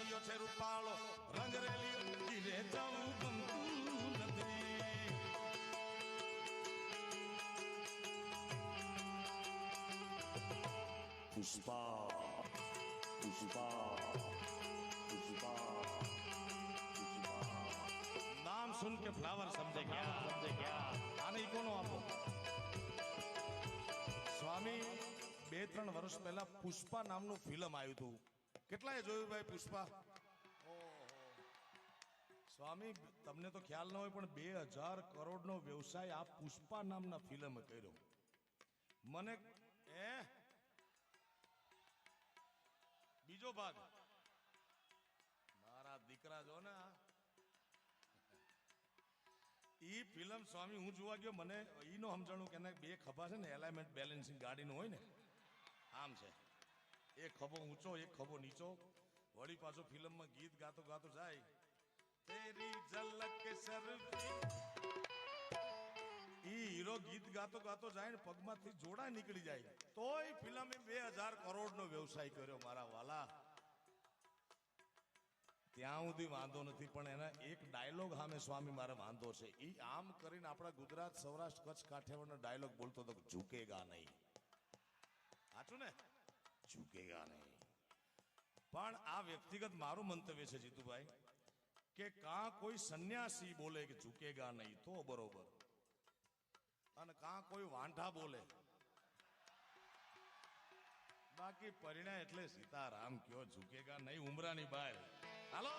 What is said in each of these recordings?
રસિયો છે રૂપાળો રંગરેલી ઘીરે જવું ગમતું નથી. પુષ્પા પુષ્પા પુષ્પા નામ સુન કે ફ્લાવર સમજે ગયા આને કોનો આપો. સ્વામી 2-3 વર્ષ પહેલા પુષ્પા નામનું ફિલ્મ આવ્યું હતું. કેટલાએ જોયું ભાઈ પુષ્પા? સ્વામી તમને તો ખ્યાલ ન હોય પણ 2000 કરોડનો વ્યવસાય આ પુષ્પા નામના ફિલ્મ કર્યો. મને બીજો ભાગ મારા દીકરા જો ને ઈ ફિલ્મ સ્વામી હું જોવા ગયો મને ઈ નો સમજણું કે બે ખભા છે ને એલાઇનમેન્ટ બેલેન્સિંગ ગાડીનું હોય ને આમ છે. એક ખભો ઊંચો એક ખભો નીચો વળી પાછો ફિલ્મમાં ગીત ગાતો ગાતો જાય તેરી ઝલક સરફી ઈ હીરો ગીત ગાતો ગાતો જાય ને પગમાંથી જોડા નીકળી જાય તોય ફિલ્મે 2000 કરોડનો વ્યવસાય કર્યો મારા વાલા. ત્યાં સુધી વાંધો નથી પણ એના એક ડાયલોગ સામે સ્વામી મારે વાંધો છે. એ આમ કરીને આપણા ગુજરાત સૌરાષ્ટ્ર કચ્છ કાઠિયાવાડનો ડાયલોગ બોલતો હતો ઝૂકેગા નહીં. સાચું ને? ઝૂકેગા નહીં. પણ આ વ્યક્તિગત મારું મંતવ્ય છે જીતુભાઈ કે કાં કોઈ સંન્યાસી બોલે કે ઝૂકેગા નહીં તો બરોબર અને કાં કોઈ વાંઢા બોલે બાકી પરિણા એટલે સીતારામ કયો ઝૂકેગા નહીં ઉમરાની બહાર. હાલો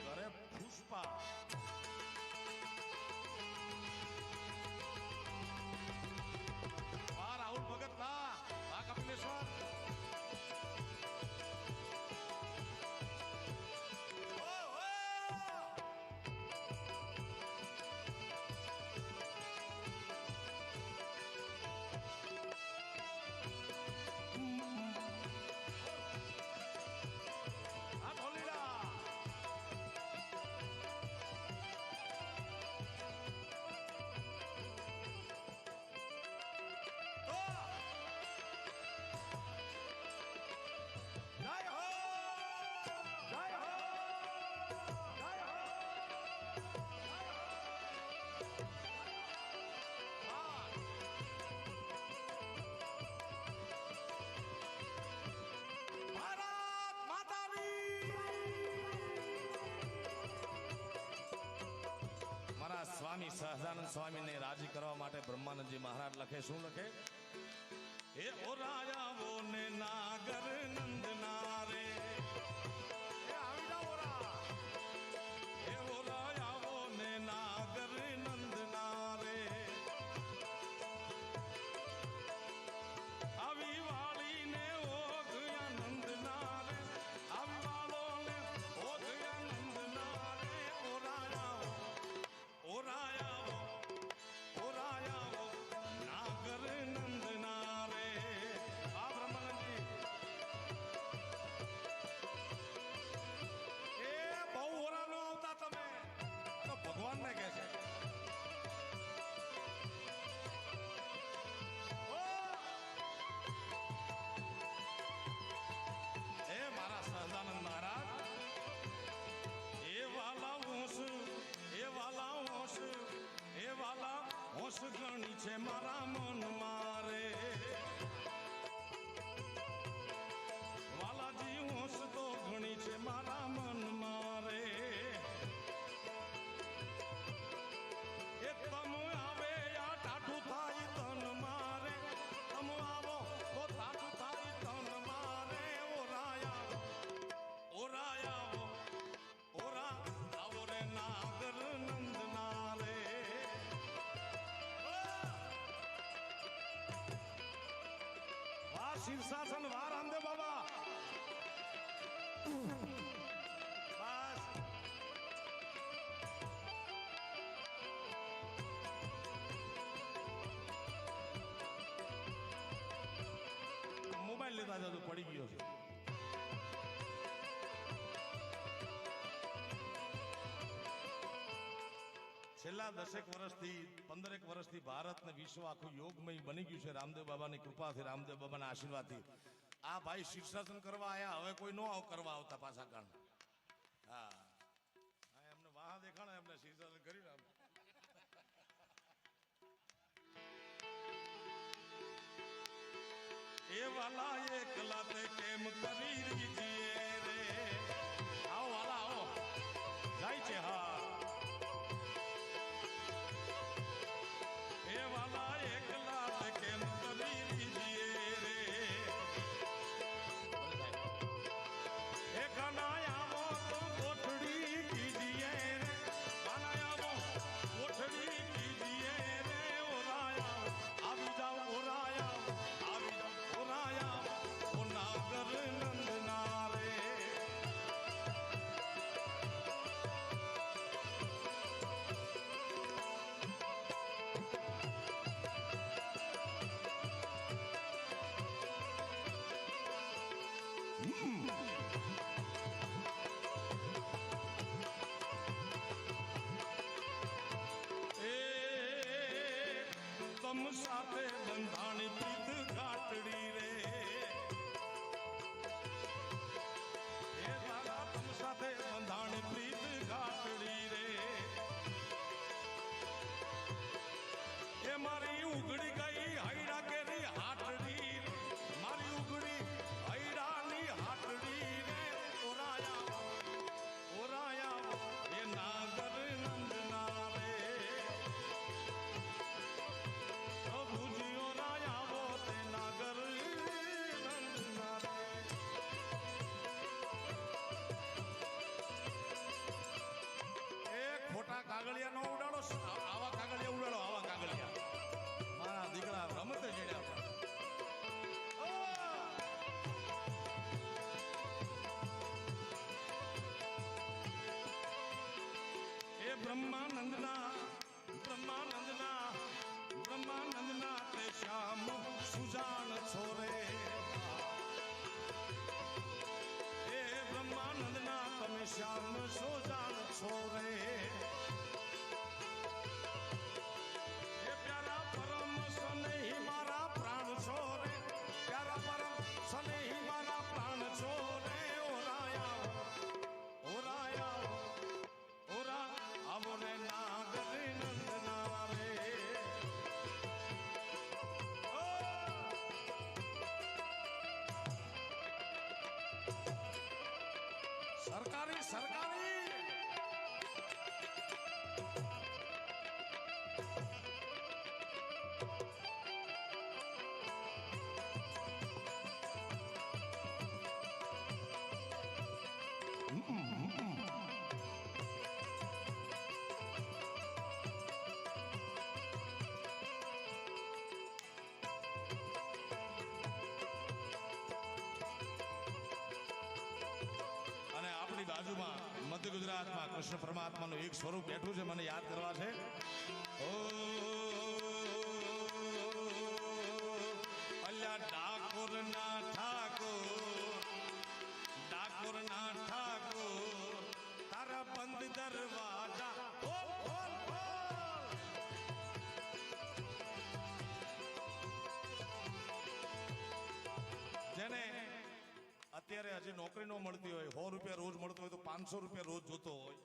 ઘરે પુષ્પા રાહુલ ભગત ના આ કપિલેશ્વર સ્વામી સહજાનંદ સ્વામીને રાજી કરવા માટે બ્રહ્માનંદજી મહારાજ લખે શું લખે? હે ઓ રાજાઓ ને નાગર નંદના રે આવી જાઓ હે ઓ રાજાઓ ને નાગર નંદના રે આવી વાળીને ઓઘયા નંદના રે આવી વાળો ને ઓઘયા નંદના રે ઓ રાજાઓ ઓ રાજાઓ ઓ રાજાઓ નાગર નંદના રે. આ બ્રહ્માનંદજી એ બહુ ઓરા નો આવતા તમે તો ભગવાન ને કહે છે એ મારા સહજાનંદ મહારાજ એ વાલા હોશ એ વાલા હોશ એ વાલા હોશ ગણી છે મારા મન મારે વાલાજી હોશ તો ઘણી છે મારા મન મારે એ તમ આવે યા ટાઢું થાય તન મારે તમ આવો તો ટાઢું થાય તન મારે ઓ રાયા ઓ રાયા ઓરા આવો રે નાગર નંદના રે. વાહ શીર્ષાસન વાહ રામદેવ બાબા. બસ મોબાઈલ લેતા જતો પડી ગયો છે. છેલ્લા 10 વર્ષથી 15 વર્ષથી ભારત ને વિશ્વ આખું યોગમય બની ગયું છે રામદેવ બાબાની કૃપાથી, રામદેવ બાબાના આશીર્વાદથી. આ ભાઈ શીર્ષાસન કરવા આયા, હવે કોઈ નો કરવા આવતા પાછા કાન. હા એમને વાહ દેખાણા, એમને શીર્ષાસન કર્યું ને. એ વાલા એકલા તે કેમ કરી રીજીએ રે. આવો વાલા આવો, જાય છે હા. એ વાલા એકલા તે કેમ કરી રીજીએ રે. એ કનાયામો તો કોઠડી કીજીએ રે. કનાયામો કોઠડી કીજીએ રે. ઓરાયા આવી જાઓ, ઓરાયા આવી જાઓ, ઓરાયા ઓ નાગર નંદના રે. તમ સાથે બંધાણી પીધ ઘાટડી રે. એ લાલા તમ સાથે બંધાણી પ્રીત ઘાટડી રે. એ મારી ઉઘડી ગઈ હૈડા કેરી હાટડી. મારી ઉઘડી હૈડાની હાટડી રે. ઓરાયા ઓરાયા એ નાગર નંદના રે. ખોટા કાગળિયા નો ઉડાડો, આવા કાગળિયા ઉડાડો, આવા કાગળિયા. મારા દીકરા રમતે જડ્યા. એ બ્રહ્માનંદના બ્રહ્માનંદના બ્રહ્માનંદના તે શ્યામ સુજાન છોરે. એ બ્રહ્માનંદના તમે શ્યામ સુજાન છોરે. એ પ્યારા પરમ સનેહી મારા પ્રાણ છોરે. પ્યારા પરમ સનેહી મારા પ્રાણ છોરે. ઓરાયા ઓરાયા ઓરા આવો રે નાગર નંદના રે. સરકારી સરકારી અને આપણી બાજુમાં મધ્ય ગુજરાતમાં કૃષ્ણ પરમાત્માનું એક સ્વરૂપ બેઠું છે, મને યાદ કરવા છે. ઓ અલ્યા ડાકોરના ઠાકોર, ડાકોરના ઠાકોર તારા બંધ દરવાજા ખોલ ખોલ ખોલ. જેને અત્યારે હજી નોકરી ન મળતી હોય, 100 રૂપિયા રોજ મળતો હોય તો 500 રૂપિયા રોજ જોતો હોય,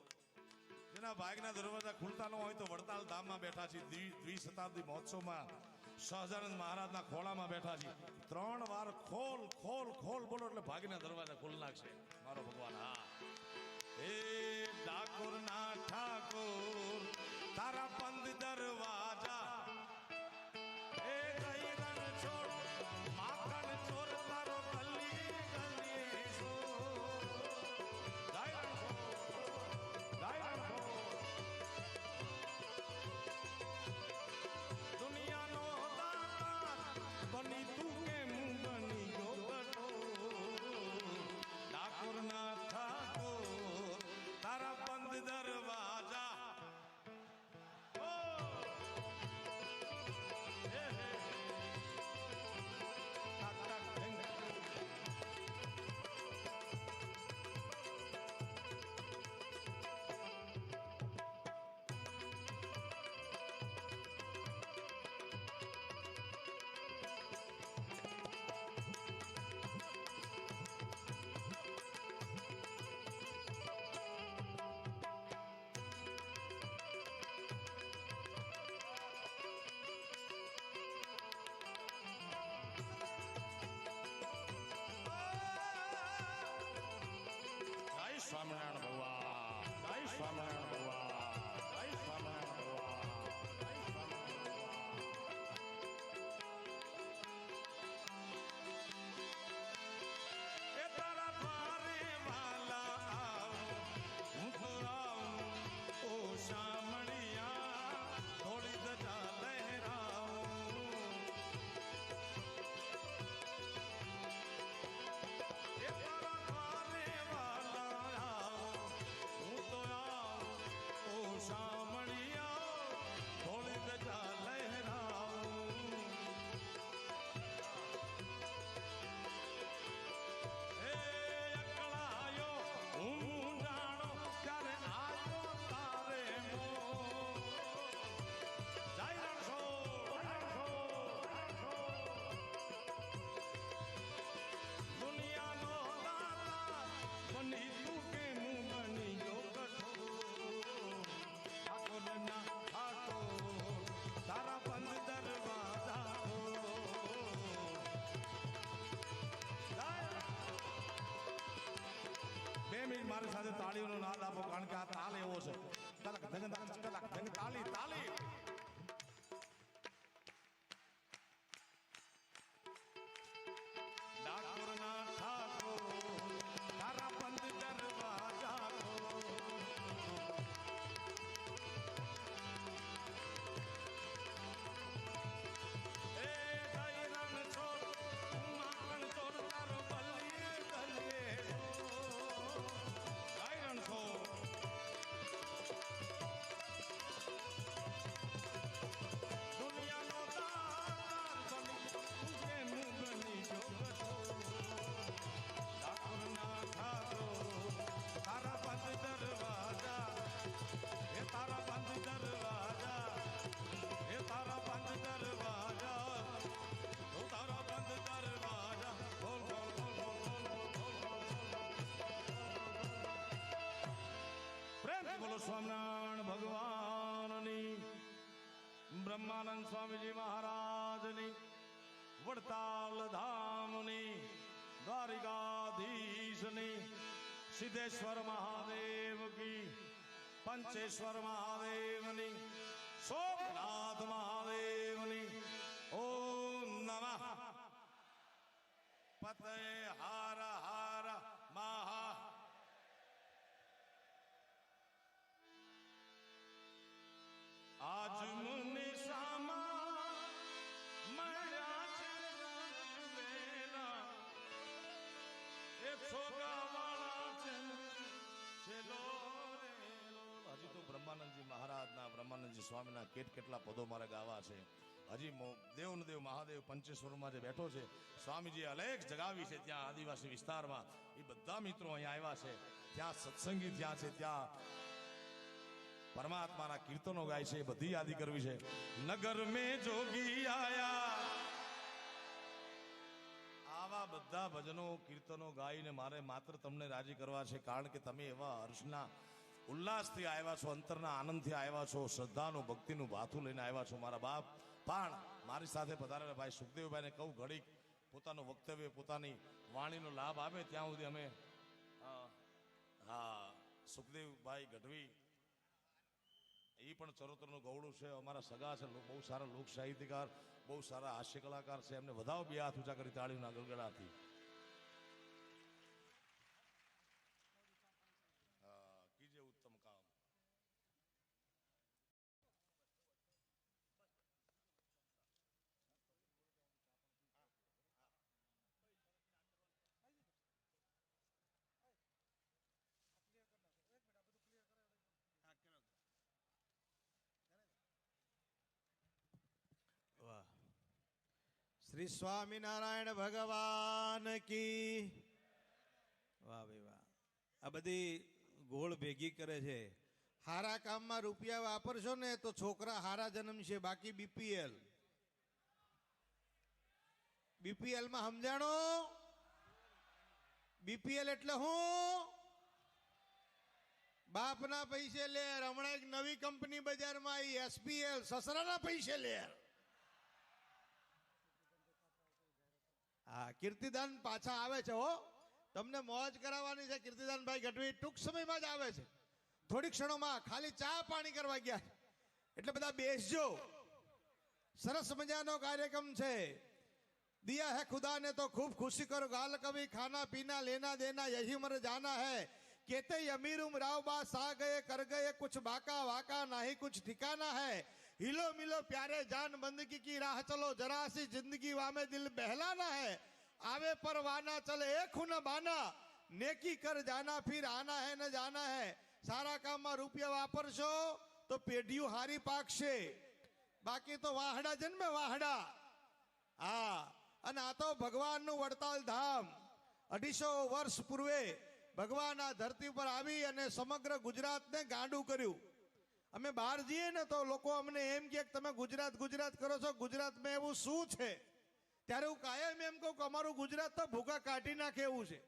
જેના ભાગના દરવાજા ખુલતા ન હોય તો વડતાલ ધામમાં બેઠા છે. દ્વિશતાબ્દી મહોત્સવમાં સહજાનંદ મહારાજના ખોળામાં બેઠા છે. 3 વાર ખોલ ખોલ ખોલ બોલો એટલે ભાગના દરવાજા ખુલ નાખશે મારો ભગવાન. હા એ ડાકોરના ઠાકોર તારા બંધ દરવાજા. એ ગઈ રણ છોડ માખણ ચોર તારો ગલી ગલી છોડ. ગાય રણ છોડ, ગાય રણ છોડ. દુનિયાનો દાતા બની તું કેમ બની ગયો ગટો. ડાકોરના ઠાકોર તારા બંધ દરવાજા. ઓ સ્વામિનારાયણ ભગવાન જય સ્વામિનારાયણ ભગવાન જય સ્વામિનારાયણ ભગવાન જય સ્વામિનારાયણ ભગવાન એ તારા દ્વારે વાલા આવું હું તો આવું ઓ શામળિયા થોડી ધજા લહેરાવું એ તારા દ્વારે વાલા આવું હું તો આવું ઓ શામળિયા થોડી ધજા લહેરાવું એ અકળાયો હું જાણો ત્યારે આવ્યો તારે મો જય દુનિયાનો દાતા બની તું કે હું બની ગયો કઠોર ઠાકોરના ઠાકોર તારા બંધ દરવાજા જય 2 મિનિટ મારી સાથે તાળીઓનો નાદ આપો કારણ કે આ તાલ એવો છે કલક ધગન કલક ધગ તાલી તાલી ડાકોરના ઠાકોર તારા બંધ દરવાજા એ દૈરણ છોડ માખણ છોડ તારો બલિએ બલિએ દૈરણ છોડ દુનિયાનો દાતા બની તુજે મું બની ગયો કઠોર ઠાકોરના ઠાકોર તારા બંધ દરવાજા એ તારા બંધ દરવાજા એ તારા બંધ દરવાજા ઓ તારા બંધ દરવાજા બોલ બોલ બોલ બોલ બોલ બોલ પ્રેમથી બોલો સ્વામિનારાયણ ભગવાનની બ્રહ્માનંદ સ્વામીજી મહારાજની વડતાલ ધામની દ્વારિકાધીશની સિદ્ધેશ્વર મહાદેવ કી પંચેશ્વર મહાદેવની સોમનાથ મહાદેવની ઓમ નમઃ પતય હાર હાર મહા આજ મને સામા મળ્યા છે રંગવેલા એ છોગાવાળા છે છેલ્લો રેલો. હજી તો બ્રહ્માનંદજી મહારાજના બ્રહ્માનંદજી સ્વામીના કેટલા પદો મારે ગાવા છે. હજી દેવ મહાદેવ પંચેશ્વરમાં જે બેઠો છે સ્વામીજી અલેખ જગાવી છે ત્યાં આદિવાસી વિસ્તારમાં. એ બધા મિત્રો અહીંયા આવ્યા છે. ત્યાં સત્સંગી ત્યાં છે, ત્યાં પરમાત્માના કીર્તનો ગાય છે. એ બધી યાદી કરવી છે. નગર મેં જોગી આયા આવા બધા ભજનો કીર્તનો ગાઈને મારે માત્ર તમને રાજી કરવા છે. કારણ કે તમે એવા હર્ષના ઉલ્લાસથી આવ્યા છો, અંતરના આનંદથી આવ્યા છો, શ્રદ્ધાનું ભક્તિનું ભાથું લઈને આવ્યા છો. મારા બાપ પણ મારી સાથે પધારેલા ભાઈ સુખદેવભાઈને કહું ઘડીક પોતાનું વક્તવ્ય પોતાની વાણીનો લાભ આપે ત્યાં સુધી અમે હા સુખદેવભાઈ ગઢવી એ પણ ચરોતરનું ગૌડું છે, અમારા સગા છે, બહુ સારા લોક સાહિત્યકાર, બહુ સારા હાસ્ય કલાકાર છે. એમને વધાવો બે હાથ ઊંચા કરી તાળીના ગળગડાથી. કીજે ઉત્તમ કામ. વાહ. શ્રી સ્વામિનારાયણ ભગવાન કી વાહ ભાઈ વાહ. આ બધી ગોળ ભેગી કરે છે. હારા કામમાં રૂપિયા વાપરશો ને તો છોકરા હારા જન્મશે. બાકી બીપીએલ માં સમજાણો? બીપીએલ એટલે હું બાપના પૈસે લે. હમણાં એક નવી કંપની બજારમાં આવી એસપીએલ, સસરાના પૈસે લે. હા, કીર્તિદાન પાછા આવે છે હો. તમને મોજ કરાવવાની છે કીર્તિદાનભાઈ ગઢવી ટૂંક સમયમાં જ આવે છે, થોડી ક્ષણોમાં. ખાલી ચા પાણી કરવા ગયા છે. એટલે બધા બેસજો. સરસ મજાનો કાર્યક્રમ છે. દિયા है खुदा ने तो खूब खुशी करो गाल कभी खाना पीना लेना देना यही मर जाना है कहते अमीर उमराव बास आ गए कर गए कुछ बाका वाका नहीं कुछ ठिकाना है हिलो मिलो प्यारे जान बंदगी की राह चलो जरा सी जिंदगी वामे दिल बहलाना है आवे परवाना चले एक न बाना नेकी कर जाना फिर आना है न जाना है सारा કામમાં રૂપિયા વાપરશો તો પેઢીઓ હારી પાકશે, બાકી તો વાહડા જન્મે વાહડા. હા, અને આ તો ભગવાનનું વડતાલ ધામ. 250 વર્ષ પૂર્વે ભગવાન આ ધરતી પર આવી અને સમગ્ર ગુજરાતને ગાંડું કર્યું. અમે બહાર જઈએ ને તો લોકો અમને એમ કહે કે તમે ગુજરાત ગુજરાત કરો છો, ગુજરાતમાં એવું શું છે? ત્યારે હું કાયમ એમ કહું કે અમારું ગુજરાત તો ભૂકા કાઢી નાખે એવું છે.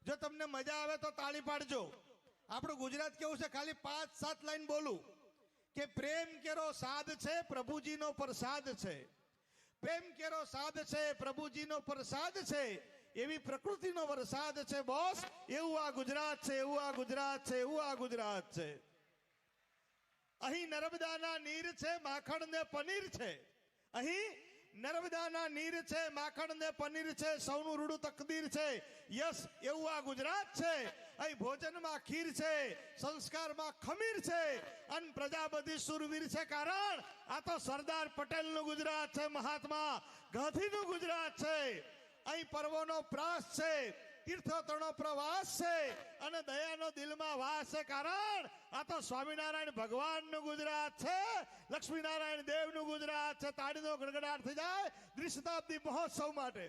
જો તમને મજા આવે તો તાળી પાડજો. આપણું ગુજરાત કેવું છે, ખાલી 5-7 લાઈન બોલું કે પ્રેમ કેરો સાદ છે પ્રભુજીનો પ્રસાદ છે, પ્રેમ કેરો સાદ છે પ્રભુજીનો પ્રસાદ છે, એવી પ્રકૃતિનો વરસાદ છે બોસ. એવું આ ગુજરાત છે, એવું આ ગુજરાત છે, એવું આ ગુજરાત છે. અહીં નર્મદાના નીર છે, માખણ ને પનીર છે. અહીં નર્મદાના નીર છે, માખણ ને પનીર છે, સૌનું રૂડું તકદીર છે. યસ, એવું આ ગુજરાત છે. અહીં ભોજનમાં ખીર છે, સંસ્કારમાં ખમીર છે, અને પ્રજા બધી સુરવીર છે. કારણ આ તો સરદાર પટેલનું ગુજરાત છે, મહાત્મા ગાંધીનું ગુજરાત છે. અહીં પર્વોનો પ્રાસ છે, તીર્થોત્તરનો પ્રવાસ છે, અને દયાનો દિલમાં વાસ છે. કારણ આ તો સ્વામિનારાયણ ભગવાનનું ગુજરાત છે, લક્ષ્મીનારાયણ દેવનું ગુજરાત છે. તાળીનો ગડગડાટ થઈ જાય દ્વિશતાબ્દી મહોત્સવ માટે.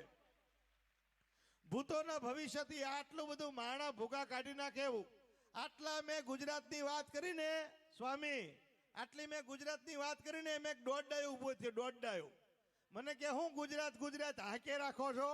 ભૂતોના ભવિષ્યથી આટલું બધું માણા ભૂકા કાઢી નાખે એવું. આટલા મેં ગુજરાતની વાત કરીને સ્વામી, આટલી મેં ગુજરાતની વાત કરીને મેં એક દોડડાયો ઉભો થયો. દોડડાયો મને કે હું ગુજરાત ગુજરાત હાકે રાખો છો?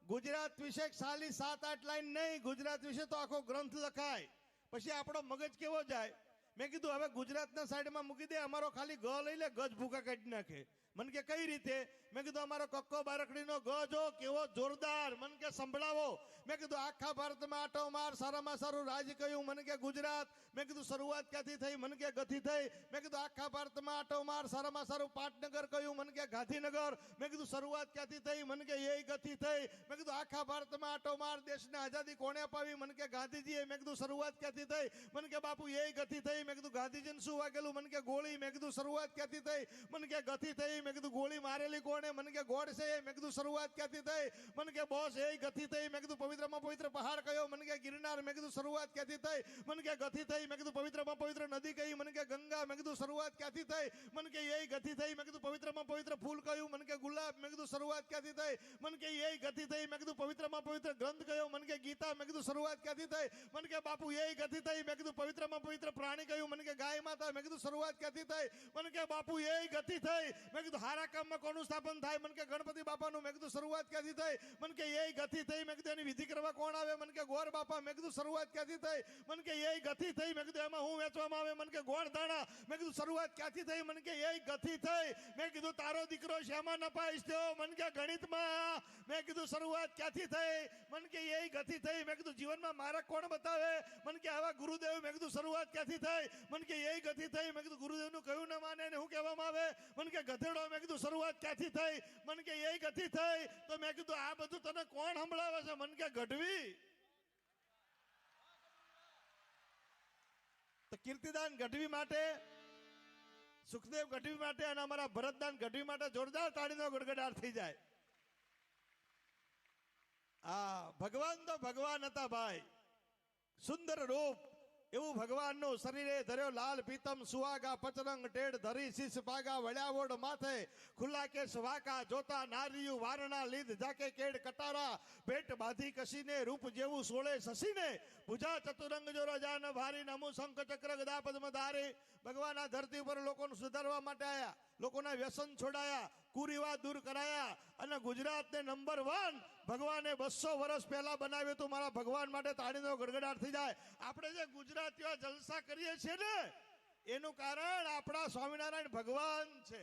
ગુજરાત વિશે ખાલી 7-8 લાઈન નહીં, ગુજરાત વિશે તો આખો ગ્રંથ લખાય. પછી આપણો મગજ કેવો જાય. મેં કીધું હવે ગુજરાતના સાઈડમાં મૂકી દે, અમારો ખાલી ગ લઈ લે, ગજ ભૂકા કાઢી નાખે. મને કે કઈ રીતે? મેં કીધું અમારો કક્કો બારકડીનો ગ જો કેવો જોરદાર, મને કે સંભળાવો. મેં કીધું આખા ભારતમાં આટો માર, સારામાં સારું રાજ્ય કયું? મને કે ગુજરાત. મેં કીધું શરૂઆત ક્યાંથી થઈ? મને કે ગથી થઈ. મેં કીધું આખા ભારતમાં આટો માર, સારામાં સારું પાટનગર કયું? મને કે ગાંધીનગર. મેં કીધું શરૂઆત ક્યાંથી થઈ? મને કે એ ગથી થઈ. મેં કીધું આખા ભારતમાં આટો માર, દેશને આઝાદી કોણે અપાવી? મને કે ગાંધીજીએ. મેં કીધું શરૂઆત ક્યાંથી થઈ? મને કે બાપુ એ ગથી થઈ. મેં કીધું ગાંધીજીને શું વાગેલું? મને કે ગોળી. મેં કીધું શરૂઆત ક્યાંથી થઈ? મને કે ગથી થઈ. મેં કીધું ગોળી મારેલી કોણે? મને કે ગોડસે. મેં કીધું શરૂઆત ક્યાંથી થઈ? મને કે બોસ એ ગથી થઈ. મેં કીધું પવિત્રમાં પવિત્ર પહાડ કયો? મને કે ગિરનાર. મેં કીધું શરૂઆત ક્યાંથી થઈ? મને કે ગથી થઈ. મેં કીધું પવિત્રમાં પવિત્ર નદી કઈ? મને કે ગંગા. મેં કીધું શરૂઆત ક્યાંથી થઈ? મને કે એ ગથી થઈ. મેં કીધું પવિત્રમાં પવિત્ર ફૂલ કયું? મને કે ગુલાબ. મેં કીધું શરૂઆત ક્યાંથી થઈ? મને કે એ ગથી થઈ. મેં કીધું પવિત્રમાં પવિત્ર ગ્રંથ કયો? મને કે ગીતા. મેં કીધું શરૂઆત ક્યાંથી થઈ? મને કે બાપુ એ ગથી થઈ. મેં કીધું પવિત્રમાં પવિત્ર પ્રાણી કયું? મને કે ગાય માતા. મેં કીધું શરૂઆત ક્યાંથી થઈ? મને કે બાપુ એ ગતિ થઈ. મેં કીધું હારા કામમાં કોનું સ્થાપન થાય? મને કે ગણપતિ બાપાનું. મેં કીધું શરૂઆત ક્યાંથી થઈ? મને કે એ ગતિ થઈ. મેં કીધું એની વિધિ કરવા કોણ આવે? મને કે ગોર બાપા. મેં કીધું શરૂઆત ક્યાંથી થઈ? મને કે એ ગતિ થઈ. મેં કીધું એમાં હું વેચવામાં આવે? મને કે ગોળ દાણા. મેં કીધું શરૂઆત ક્યાંથી થઈ? મને કે એ ગતિ થઈ. મેં કીધું તારો દીકરો શ્યામાં નપાઈશ થયો. મને કે ગણિતમાં. મેં કીધું શરૂઆત ક્યાંથી થઈ? મને કે એ ગતિ થઈ. મેં કીધું જીવનમાં મારા કોણ બતાવે? મને કે આવા ગુરુદેવ. મેં કીધું શરૂઆત ક્યાંથી થઈ? મને કે એ ગતિ થઈ. મેં કીધું ગુરુદેવનું કયું ન માને ને શું કહેવામાં આવે? મને કે ગધેડો. મેં કીધું શરૂઆત ક્યાંથી થઈ? મને કે એ ગતિ થઈ. તો મેં કીધું આ બધું તને કોણ સંભળાવે છે? મને કે ગઢવી. તો કીર્તિદાન ગઢવી માટે, સુખદેવ ગઢવી માટે અને અમારા ભરતદાન ગઢવી માટે જોરદાર તાળીનો ગડગડાટ થઈ જાય. આ ભગવાન તો ભગવાન હતા ભાઈ, સુંદર રૂપ એવું ભગવાનનું. શરીરે ધર્યો લાલ પીતમ સુવાગા પચરંગ ટેડ ધરી શીશ પાગા વળ્યાવોડ માથે ખુલ્લા કેસ વાકા જોતા નારિયું વારણા લીધ જાકે કેડ કટારા ભેટ બાંધી કસીને રૂપ જેવું સોળે સસીને ભુજા ચતુરંગ જોરો જાન ભારી નમુ શંખ ચક્ર ગદા પદ્મ ધારી. ભગવાન આ ધરતી ઉપર લોકોને સુધારવા માટે આવ્યા, લોકોના વ્યસન છોડાયા, કુરિવાજ દૂર કરાયા, અને ગુજરાતને નંબર 1 ભગવાને 200 વર્ષ પહેલા બનાવ્યું હતું. મારા ભગવાન માટે તાળીનો ગડગડાટ થઈ જાય. આપણે જે ગુજરાતીઓ જલસા કરીએ છીએ ને એનું કારણ આપણા સ્વામિનારાયણ ભગવાન છે.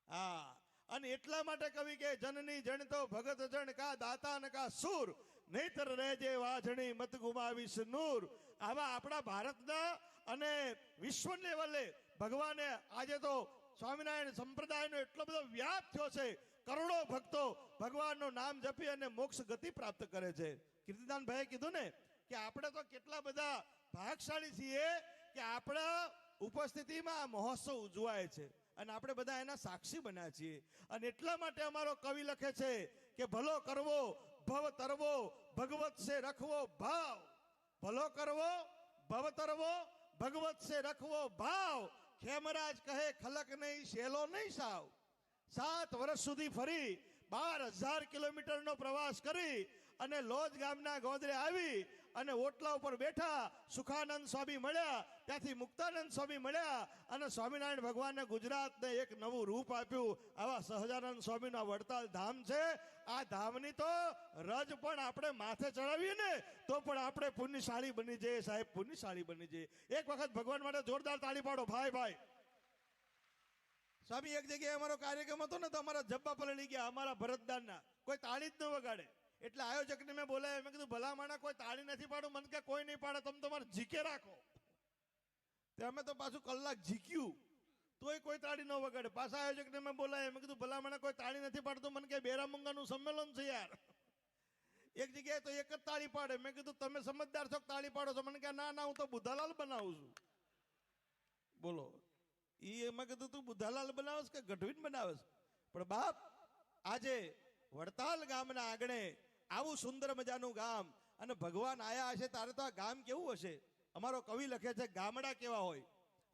હા, અને એટલા માટે કવિ કે જનની જણતો ભગત જણ કા દાતા ન કા સુર નહીતર રહેજે વાજણી મત ગુમાવીશ નૂર. આવા આપણા ભારતના અને વિશ્વ લેવલે ભગવાને આજે તો સ્વામિનારાયણ સંપ્રદાયનો એટલો બધો વ્યાપ થયો છે. કરોડો ભક્તો ભગવાનનું નામ જપી અને મોક્ષ ગતિ પ્રાપ્ત કરે છે. કીર્તિદાનભાઈએ કીધું ને કે આપણે તો કેટલા બધા ભાગશાળી છીએ કે આપણા ઉપસ્થિતિમાં આ મહોત્સવ ઉજવાય છે અને આપણે બધા એના સાક્ષી બન્યા છીએ. અને એટલા માટે અમારો કવિ લખે છે કે ભલો કરવો ભવ તરવો ભગવત સે રખવો ભાવ. ભલો કરવો ભવ તરવો ભગવત સે રખવો ભાવ. ખેમરાજ કહે ખલક નહીં શેલો નહીં સાવ. 7 વર્ષ સુધી ફરી 12,000 કિલોમીટરનો પ્રવાસ કરી અને લોજ ગામના ગોદરે આવી અને ઓટલા ઉપર બેઠા. સુખાનંદ સ્વામી મળ્યા, ત્યાંથી મુક્તાનંદ સ્વામી મળ્યા અને સ્વામિનારાયણ ભગવાનને ગુજરાતને એક નવું રૂપ આપ્યું. આવા સહજાનંદ સ્વામીનું આ વડતાલ ધામ છે. આ ધામની તો રજ પણ આપણે માથે ચડાવીએ ને તો પણ આપણે પુણ્યશાળી બની જઈએ સાહેબ, પુણ્યશાળી બની જઈએ. એક વખત ભગવાન માટે જોરદાર તાળી પાડો ભાઈ. સ્વામી એક જગ્યાએ અમારો કાર્યક્રમ હતો ને તો અમારા જબ્બા પલળી ગયા અમારા ભરતદાનના. કોઈ તાળી જ ન વગાડે. એટલે આયોજકને મેં બોલાવ્યા. મેં કીધું ભલા માણા કોઈ તાળી નથી પાડું. મને કે કોઈ નહીં પાડે, તમે તમારે ઝીકે રાખો. તે અમે તો પાછું કલાક ઝીક્યું તોય કોઈ તાળી ન વગાડે. પાછા આયોજકને મેં બોલાવ્યા. મેં કીધું ભલા માણા કોઈ તાળી નથી પાડતું. મને કે બેરામુંગાનું સંમેલન છે યાર. એક જગ્યાએ તો એક જ તાળી પાડે. મેં કીધું તમે સમજદાર છો તાળી પાડો છો? મને કે ના હું તો બુધાલાલ બનાવું છું. બોલો મેં કીધું તું બુધાલાલ બનાવસ કે ગઢવીન બનાવસ? પણ બાપ આજે વડતાલ ગામના આંગણે આવું સુંદર મજાનું ગામ અને ભગવાન આયા હશે તારે તો આ ગામ કેવું હશે? અમારો કવિ લખે છે ગામડા કેવા હોય.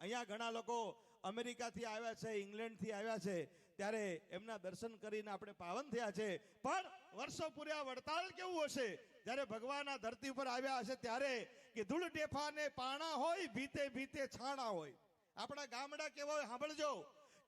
અહીંયા ઘણા લોકો અમેરિકાથી આવ્યા છે, ઇંગ્લેન્ડથી આવ્યા છે, ત્યારે એમના દર્શન કરીને આપણે પાવન થયા છે. પણ વર્ષો પૂર્યા વડતાલ કેવું હશે જ્યારે ભગવાન આ ધરતી પર આવ્યા હશે ત્યારે કે ધૂળ ઢેફાને પાણા હોય, ભીતે ભીતે છાણા હોય. આપણા ગામડા કેવા હોય સાંભળજો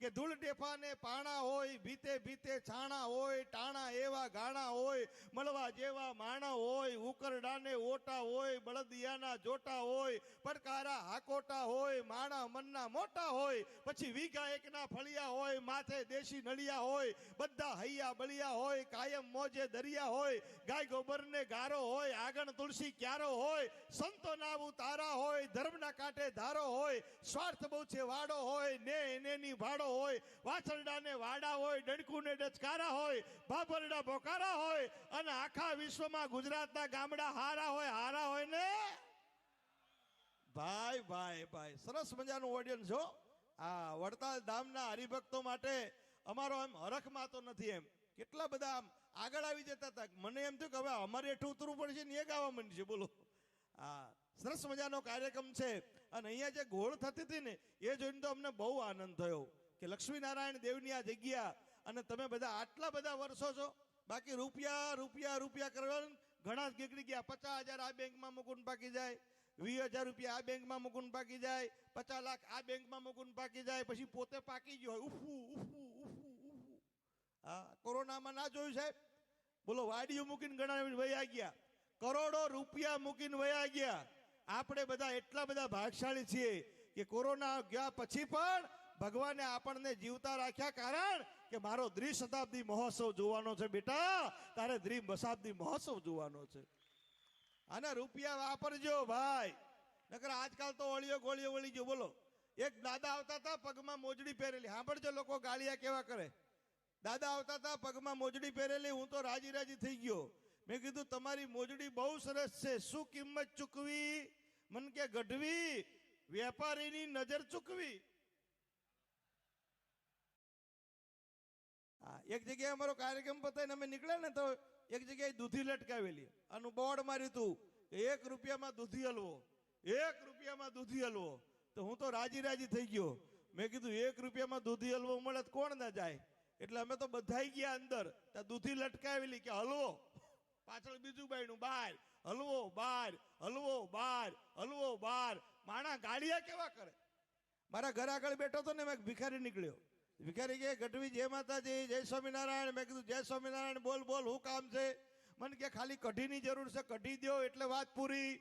કે ધૂળ ઢેફાને પાણા હોય, ભીતે ભીતે છાણા હોય, ટાણા એવા ગાણા હોય, મળવા જેવા માણા હોય, ઉકરડાને ઓટા હોય, બળદિયાના જોટા હોય, પડકારા હાકોટા હોય, માણા મનના મોટા હોય, પછી વીઘા એકના ફળિયા હોય, માથે દેશી નળિયા હોય, બધા હૈયા બળિયા હોય, કાયમ મોજે દરિયા હોય, ગાય ગોબરને ગારો હોય, આગણ તુલસી ક્યારો હોય, સંતો નાવું તારા હોય, ધર્મના કાંઠે ધારો હોય, સ્વાર્થ બહુ છે વાડો હોય, ને એનેની ભાડો હોય, વાછરડાને વાડા હોય, ડણકુને ડચકારા હોય, ભાભરડા બોકારા હોય અને આખા વિશ્વમાં ગુજરાતના ગામડા હારા હોય ને ભાઈ. સરસ મજાનું ઓડિયન્સ છો. આ વડતાલ ધામના હરિભક્તો માટે અમારો એમ હરખમાં તો નથી. એમ કેટલા બધા આમ આગળ આવી જતા હતા. મને એમ થયું કે હવે અમારે હેઠું ઉતરવું પડશે ને એ ગાવા માંડશે. બોલો હા સરસ મજાનો કાર્યક્રમ છે. અને અહીંયા જે ઘોળ થતી હતી ને એ જોઈને તો અમને બહુ આનંદ થયો કે લક્ષ્મીનારાયણ દેવની આ જગ્યા અને તમે બધા આટલા બધા વર્ષો છો. બાકી રૂપિયા કરવા ઘણા જ નીકળી ગયા. 50,000 આ બેંકમાં મૂકુન પાકી જાય, 20,000 રૂપિયા આ બેંકમાં મૂકુન પાકી જાય, 50 લાખ આ બેંકમાં મૂકુન પાકી જાય, પછી પોતે પાકી ગયો હોય. હા કોરોનામાં ના જોયું સાહેબ? બોલો વાડીઓ મૂકીને ઘણા વયા ગયા, કરોડો રૂપિયા મૂકીને વયા ગયા. આપણે બધા એટલા બધા ભાગશાળી છીએ કે કોરોના ગયા પછી પણ ભગવાને આપણને જીવતા રાખ્યા. કારણ કે મારો દ્વિશતાબ્દી મહોત્સવ જોવાનો છે બેટા, તારે દ્વિશતાબ્દી મહોત્સવ જોવાનો છે. અને રૂપિયા વાપરજો ભાઈ, નકર આજકાલ તો ઓળીઓ ગોળીઓ વળી ગયો. બોલો એક દાદા આવતા હતા પગમાં મોજડી પહેરેલી. સાંભળજો લોકો ગાળિયા કેવા કરે. દાદા આવતા હતા પગમાં મોજડી પહેરેલી. હું તો રાજી થઈ ગયો. મેં કીધું તમારી મોજડી બહુ સરસ છે, શું કિંમત ચૂકવી? મન કે ગઢવી વેપારીની નજર ચૂકવી. એક જગ્યાએ અમારો કાર્યક્રમ પતાવીને અમે નીકળ્યા ને તો એક જગ્યાએ દૂધી લટકાવેલી. આનું બોર્ડ માર્યું હતું કે 1 રૂપિયામાં દૂધી હલવો, 1 રૂપિયામાં દૂધી હલવો. તો હું તો રાજી થઈ ગયો. મેં કીધું 1 રૂપિયામાં દૂધી હલવો મળે તો કોણ ના જાય? એટલે અમે તો બધાઈ ગયા અંદર. ત્યાં દૂધી લટકાવેલી કે હલવો, પાછળ બીજું બાયણું બહાર, હલવો બહાર, હલવો બહાર, હલવો બહાર. માણા ગાળિયા કેવા કરે. મારા ઘર આગળ બેઠો હતો ને, મેં ભિખારી નીકળ્યો. ભિખારી કે ગઢવી જય માતાજી, જય સ્વામિનારાયણ. મેં કીધું જય સ્વામિનારાયણ. બોલ શું કામ છે? મને કે ખાલી કઢીની જરૂર છે, કઢી દો એટલે વાત પૂરી.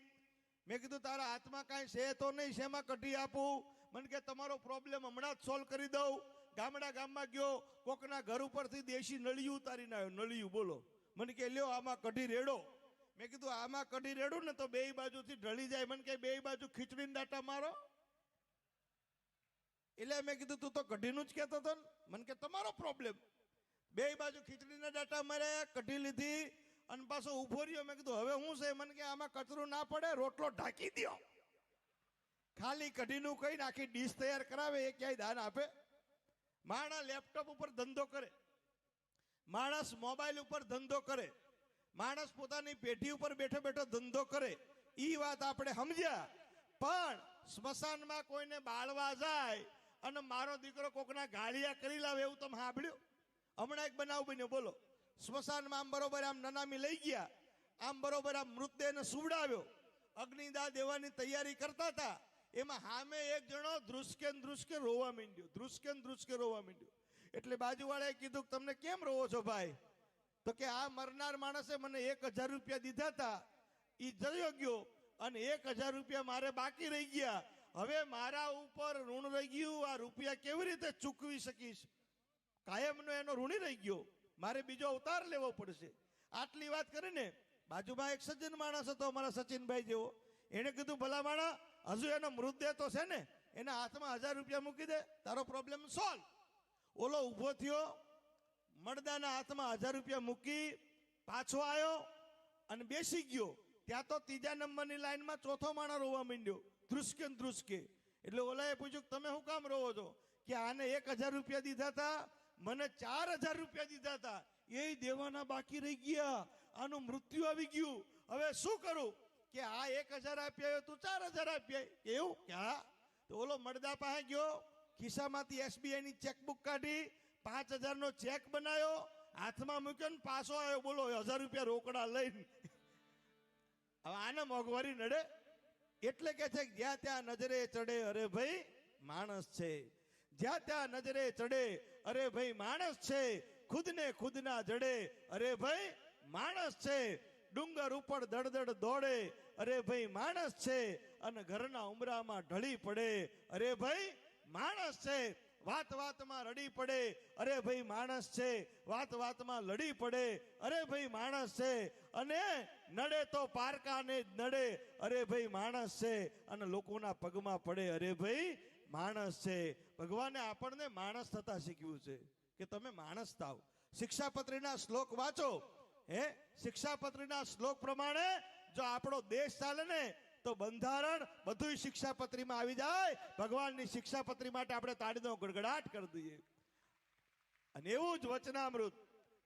મેં કીધું તારા હાથમાં કાંઈ છે તો નહીં, શેમાં કઢી આપું? મને કે તમારો પ્રોબ્લેમ હમણાં જ સોલ્વ કરી દઉં. ગામમાં ગયો, કોકના ઘર ઉપરથી દેશી નળિયું ઉતારીને આવ્યો. નળિયું બોલો. મને કે લ્યો આમાં કઢી રેડો. મેં કીધું આમાં કઢી રેડું ને તો બે બાજુથી ઢળી જાય. મને કે બે બાજુ ખીચડીના દાટા મારો. એટલે મેં કીધું તું તો કઢીનું જ કહેતો હતો ને. મને કે તમારો પ્રોબ્લેમ. બે બાજુ ખીચડીના દાટા માર્યા, કઢી લીધી અને પાછો ઉભો રહ્યો. મેં કીધું હવે હું છે? મને કે આમાં કચરું ના પડે, રોટલો ઢાંકી દ્યો. ખાલી કઢીનું કહીને આખી ડીશ તૈયાર કરાવે, એ ક્યાંય દાન આપે? માણસ લેપટોપ ઉપર ધંધો કરે, માણસ મોબાઈલ ઉપર ધંધો કરે, માણસ પોતાની પેઢી ઉપર બેઠો બેઠો ધંધો કરે. ઈ વાત આપણે સમજ્યા. પણ સ્મશાનમાં કોઈને બાળવા જાય અને મારો દીકરો કોકના ગાળિયા કરી લાવે એવું તમે સાંભળ્યું? હમણાં એક બનાવ બન્યો, બોલો. સ્મશાનમાં આમ બરોબર આમ નનામી લઈ ગયા, આમ બરોબર આમ મૃતદેહને સુવડાવ્યો, અગ્નિદાહ દેવાની તૈયારી કરતા હતા. એમાં સામે એક જણો ધ્રુસકે રોવા માંડ્યો, ધ્રુસકે રોવા માંડ્યો. એટલે બાજુવાળાએ કીધું કે તમને કેમ રોવો છો ભાઈ? તો કે આ મરનાર માણસે મને 1000 રૂપિયા દીધા હતા, એ જયો ગયો અને 1000 રૂપિયા મારે બાકી રહી ગયા. હવે મારા ઉપર ઋણ રહી ગયું, આ રૂપિયા કેવી રીતે ચૂકવી શકીશ? કાયમનો એનો ઋણી રહી ગયો, મારે બીજો અવતાર લેવો પડશે. આટલી વાત કરીને બાજુમાં એક સજ્જન માણસ હતો, અમારા સચિનભાઈ જેવો. એને કીધું ભલા માણા, હજુ એનો મૃતદેહ તો છે ને, એના હાથમાં 1000 રૂપિયા મૂકી દે, તારો પ્રોબ્લેમ સોલ્વ. ઓલો ઊભો થયો, મળદાના હાથમાં 1000 રૂપિયા મૂકી પાછો આવ્યો અને બેસી ગયો. ત્યાં તો ત્રીજા નંબરની લાઈનમાં ચોથો માણસ રોવા માંડ્યો, ધ્રુસકે. એટલે ઓલાએ પૂછ્યું તમે શું કામ રોવો છો? કે આને 1000 રૂપિયા દીધા હતા, મને 4000 રૂપિયા દીધા હતા, એ દેવાના બાકી રહી ગયા, આનું મૃત્યુ આવી ગયું, હવે શું કરું? કે આ 1000 આપ્યા તું 4000 આપ્યા. એવું કે હા. તો ઓલો મળદા પાસે ગયો, ખિસ્સામાંથી SBI ની ચેકબુક કાઢી 5000 નો ચેક બનાવ્યો, હાથમાં મૂક્યો ને પાછો આવ્યો. બોલો 1000 રૂપિયા રોકડા લઈને. હવે આને મોંઘવારી નડે? એટલે કે છે જ્યાં ત્યાં નજરે ચડે અરે ભાઈ માણસ છે, જ્યાં ત્યાં નજરે ચડે અરે ભાઈ માણસ છે, ખુદને ખુદના જડે અરે ભાઈ માણસ છે, ડુંગર ઉપર દડદડ દોડે અરે ભાઈ માણસ છે, અને ઘરના ઉમરામાં ઢળી પડે અરે ભાઈ માણસ છે, વાત વાતમાં રડી પડે અરે ભાઈ માણસ છે, વાત વાતમાં લડી પડે અરે ભાઈ માણસ છે, અને નડે તો પારકાને જ નડે અરે ભાઈ માણસ છે, અને લોકોના પગમાં પડે અરે ભાઈ માણસ છે. ભગવાને આપણને માણસ થતા શીખ્યું છે કે તમે માણસ થાવ. શિક્ષાપત્રીના શ્લોક વાંચો. શિક્ષાપત્રીના શ્લોક પ્રમાણે જો આપણો દેશ ચાલે ને તો બંધારણ બધું શિક્ષાપત્રીમાં આવી જાય. ભગવાનની શિક્ષાપત્રી માટે આપણે તાળીનો ગડગડાટ કરી દઈએ. અને એવું જ વચનામૃત,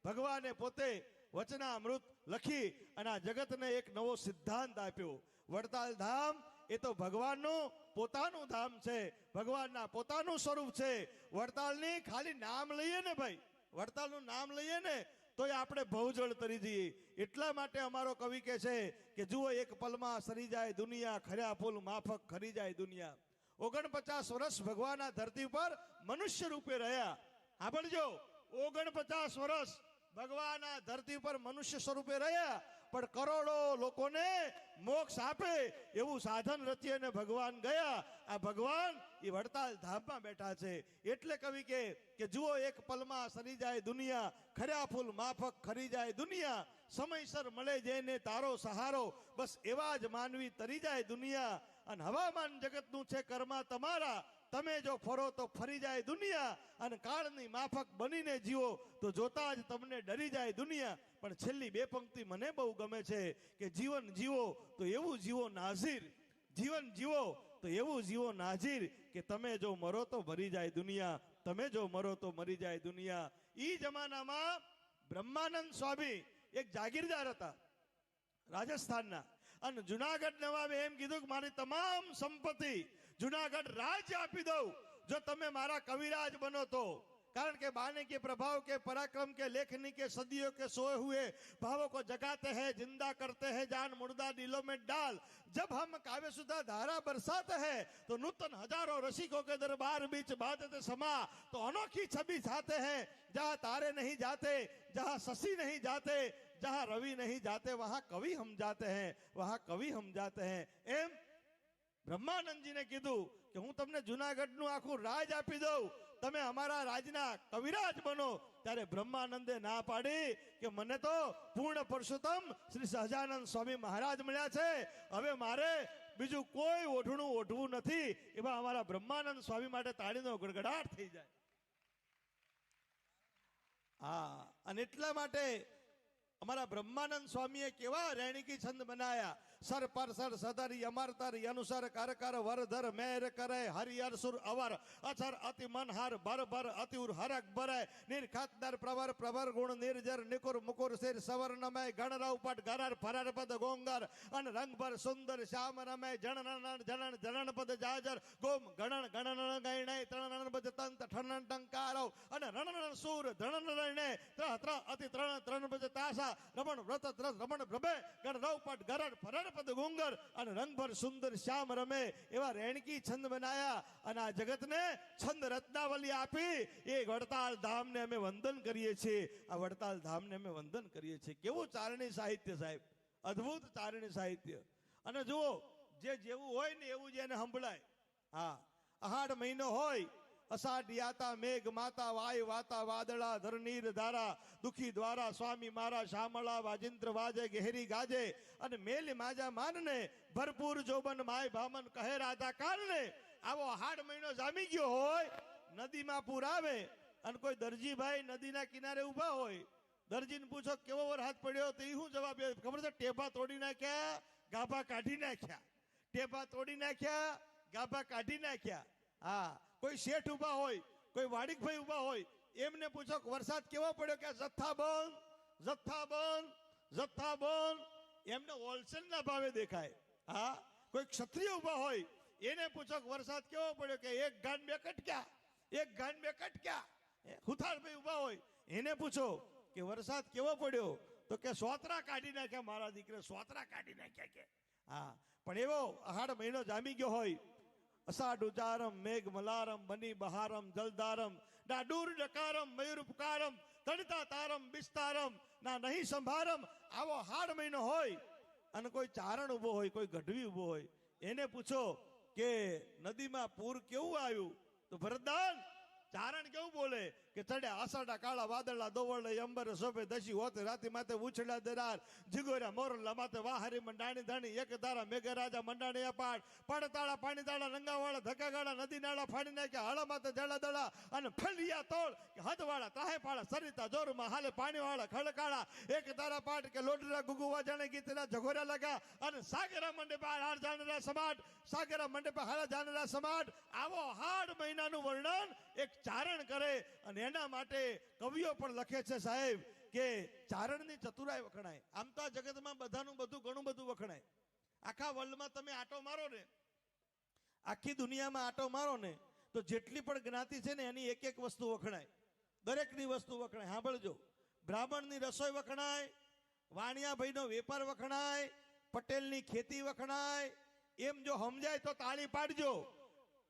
ભગવાને પોતે વચનામૃત લખી અને આ જગતને એક નવો સિદ્ધાંત આપ્યો. વડતાલ ધામ એ તો ભગવાનનું પોતાનું ધામ છે, ભગવાનના પોતાનું સ્વરૂપ છે. વડતાલની ખાલી નામ લઈએ ને ભાઈ, વડતાલનું નામ લઈએ ને તોય આપણે ભવજળ તરી જઈએ. એટલા માટે અમારો કવિ કહે છે કે જુઓ એક પલમાં સરી જાય દુનિયા, ખર્યા ફૂલ માફક ખરી જાય દુનિયા. 49 વર્ષ ભગવાન આ ધરતી પર મનુષ્ય રૂપે રહ્યા. સાંભળજો, 49 વર્ષ ભગવાન આ ધરતી પર મનુષ્ય સ્વરૂપે રહ્યા, પણ કરોડો લોકોને મોક્ષ આપે એવું સાધન રચી અને ભગવાન ગયા. આ ભગવાન એ વડતાલ ધામમાં બેઠા છે. એટલે કવિ કે જુઓ એક પલમાં સરી જાય દુનિયા, ખર્યા ફૂલ માફક ખરી જાય દુનિયા. સમયસર મળે જેને તારો સહારો, બસ એવા જ માનવી તરી જાય દુનિયા. અને હવામાન જગતનું છે કર્મા તમારા, તમે જો ફરો તો ફરી જાય દુનિયા. અને કાળની માફક બનીને જીવો તો જોતા જ તમને ડરી જાય દુનિયા. પણ છેલ્લી બે પંક્તિ મને બહુ ગમે છે કે જીવન જીવો તો એવું જીવો નાઝીર, જીવન જીવો તો એવું જીવો નાઝીર, કે તમે જો મરો તો મરી જાય દુનિયા, તમે જો મરો તો મરી જાય દુનિયા. ઈ જમાનામાં બ્રહ્માનંદ સ્વામી એક જાગીરદાર હતા રાજસ્થાનના, અને જુનાગઢ નવાબે એમ કીધું કે મારી તમામ સંપત્તિ જુનાગઢ રાજ્ય આપી દઉં જો તમે મારા કવિરાજ બનો તો. कारण के बाने के प्रभाव के पराक्रम के लेखनी के सदियों के सोए हुए भावों को जगाते हैं, जिंदा करते हैं, जान मुर्दा दिलों में डाल. जब हम काव्य सुधा धारा बरसाते हैं तो नूतन हजारों रसिकों के दरबार बीच बाधते समा तो अनोखी छवि छाते हैं. जहाँ तारे नहीं जाते, जहाँ शशि नहीं जाते, जहाँ रवि नहीं जाते, वहां कवि हम जाते हैं, वहां कवि हम जाते हैं. एम બ્રહ્માનંદજીને કીધું કે હું તમને જુનાગઢનું આખું રાજ આપી દઉં તમે અમારા રાજના કવિરાજ બનો. ત્યારે બ્રહ્માનંદે ના પાડી કે મને તો પૂર્ણ પુરુષોત્તમ શ્રી સહજાનંદ સ્વામી મહારાજ મળ્યા છે, હવે મારે બીજું કોઈ ઓઢણું ઓઢવું નથી. એવા અમારા બ્રહ્માનંદ સ્વામી માટે તાળીનો ગડગડાટ થઈ જાય. હા, અને એટલા માટે અમારા બ્રહ્માનંદ સ્વામીએ કેવા રેણકી છંદ બનાયા. સર પર સર સદરી અમર તર અનુસર કર કર વરધર મેર કરે હરિહર સુર અવર અસર અતિ મનહર બર બર અતિઉર હરક બરે નિર્ખાતદર પ્રવર પ્રવર ગુણ નિર્જર નિકુર મુકુર શિર સવર નમય ગણ રવપટ ગરર ફરર પદ ગોંગર અન રંગ ભર સુંદર શ્યામ રમય જણ જણ જણ પદ જાજર ગોમ ગણન ગણન ગણય ત્રણ પદ તંત ઠનન ટંકારવ અને રણ સૂર ધણ રણે ત્ર અતિ ત્રણ પદ તાસા રમણ વ્રત રમણ પ્રભે ગણ રવપટ ગરર ફરર પદ ગુંગર અને રંગભર સુંદર શ્યામ રમે. એવા રેણકી છંદ બનાયા અને આ જગતને છંદ રત્નાવલી આપી. એ વડતાલ ધામને અમે વંદન કરીએ છીએ. આ વડતાલ ધામને અમે વંદન કરીએ છીએ. કેવું ચારણી સાહિત્ય સાહેબ, અદ્ભુત ચારણી સાહિત્ય. અને જુઓ, જે જેવું હોય ને એવું જ એને સંભળાય. હા, અહાડ મહિનો હોય, અષાઢ યાતા મેઘ માતા વાય વાતા વાદળા ધરનીર ધારા દુખી દ્વારા સ્વામી મારા શામળા વાજિંત્ર વાજે ગહેરી ગાજે અને મેલ માજા માનને ભરપૂર જોબન માય ભામન કહે રાધા કારણે. આવો હાડ મહિનો જામી ગયો હોય, નદીમાં પૂર આવે અને કોઈ દરજીભાઈ નદીના કિનારે ઊભા હોય, દરજીને પૂછો કેવો વરસાદ પડ્યો, તો એ શું જવાબ આપે ખબર છે? ટેભા તોડી નાખ્યા, ગાભા કાઢી નાખ્યા. ટેભા તોડી નાખ્યા, ગાભા કાઢી નાખ્યા. હા, કોઈ શેઠ ઉભા હોય, કોઈ વાડિકભાઈ ઉભા હોય, એમને પૂછો વરસાદ કેવો પડ્યો, કે જથ્થાબંધ જથ્થાબંધ જથ્થાબંધ. એમને હોલસેલના ભાવે દેખાય. હા, કોઈ ક્ષત્રિય ઉભા હોય, એને પૂછો વરસાદ કેવો પડ્યો, કે એક ગાન બે કટક્યા, એક ગાન બે કટક્યા. હુથારભાઈ ઉભા હોય, એને પૂછો કે વરસાદ કેવો પડ્યો, તો કે સોતરા કાઢી નાખ્યા મારા દીકરા, સોતરા કાઢી નાખ્યા કે. હા, પણ એવો અહાડ મહિનો જામી ગયો હોય, અષાઢ ઉજારમ મેઘ મલારમ બની બહારમ જલધારમ ડાડુર ડકારમ મયુર પુકારમ તડતા તારમ બિસ્તારમ ના નહીં સંભારમ. આવો હાડ મહિનો હોય અને કોઈ ચારણ ઉભો હોય, કોઈ ગઢવી ઉભો હોય, એને પૂછો કે નદીમાં પૂર કેવું આવ્યું, તો ભરતદાન ચારણ કેવું બોલે કે ચડ્યા આસાડા કાળા વાદળા દોવળ અંબર શોભે દશી હોતે રાતી માથે ઉછળ્યા દરાર જીગોર્યા મોરલા માથે વાહરી મંડાણી ધાણી એક ધારા મેઘરાજા મંડાણી અપાડ પડતાળા પાણી તાળા રંગાવાળા ધક્કાગાળા નદી નાળા ફાડી નાખ્યા હળા માથે જળા દળા અને ફલિયા તોડ હદવાળા ત્રાહે પાળા સરિતા જોરમાં હાલે પાણીવાળા ખડકાળા એક ધારા પાટ કે લોટરા ગુગુવા જાણે ગીતના ઝઘોરા લગા અને સાગરા મંડપે હાડ જાણરા સમાટ સાગરા મંડપે હાડ જાણરા સમાટ. આવો હાડ મહિનાનું વર્ણન એક ચારણ કરે અને એના માટે કવિઓ પણ લખે છે સાહેબ કે ચારણની ચતુરાઈ વખણાય. આમ તો આ જગતમાં બધાનું બધું ઘણું બધું વખણાય. આખા વર્લ્ડમાં તમે આટો મારો ને, આખી દુનિયામાં આટો મારો ને, તો જેટલી પણ જ્ઞાતિ છે ને એની એક એક વસ્તુ વખણાય, દરેકની વસ્તુ વખણાય. સાંભળજો, બ્રાહ્મણની રસોઈ વખણાય, વાણિયાભાઈનો વેપાર વખણાય, પટેલની ખેતી વખણાય. એમ જો સમજાય તો તાળી પાડજો.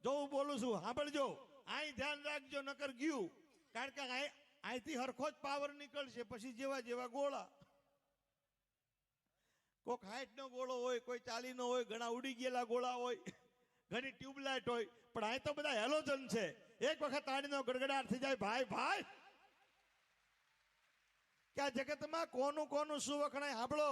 જો હું બોલું છું સાંભળજો, અહીં ધ્યાન રાખજો, નકર ગયું. કારણ કે અહીંથી હરખો જ પાવર નીકળશે, પછી જેવા જેવા ગોળા. કોઈક 60 નો ગોળો હોય, કોઈ 40 નો હોય, ઘણા ઉડી ગયેલા ગોળા હોય, ઘણી ટ્યુબલાઇટ હોય, પણ અહીં તો બધા હેલોજન છે. એક વખત તાળીનો ગડગડાટ થઈ જાય ભાઈ ભાઈ, કે આ જગતમાં કોનું કોનું શું વખણાય. સાંભળો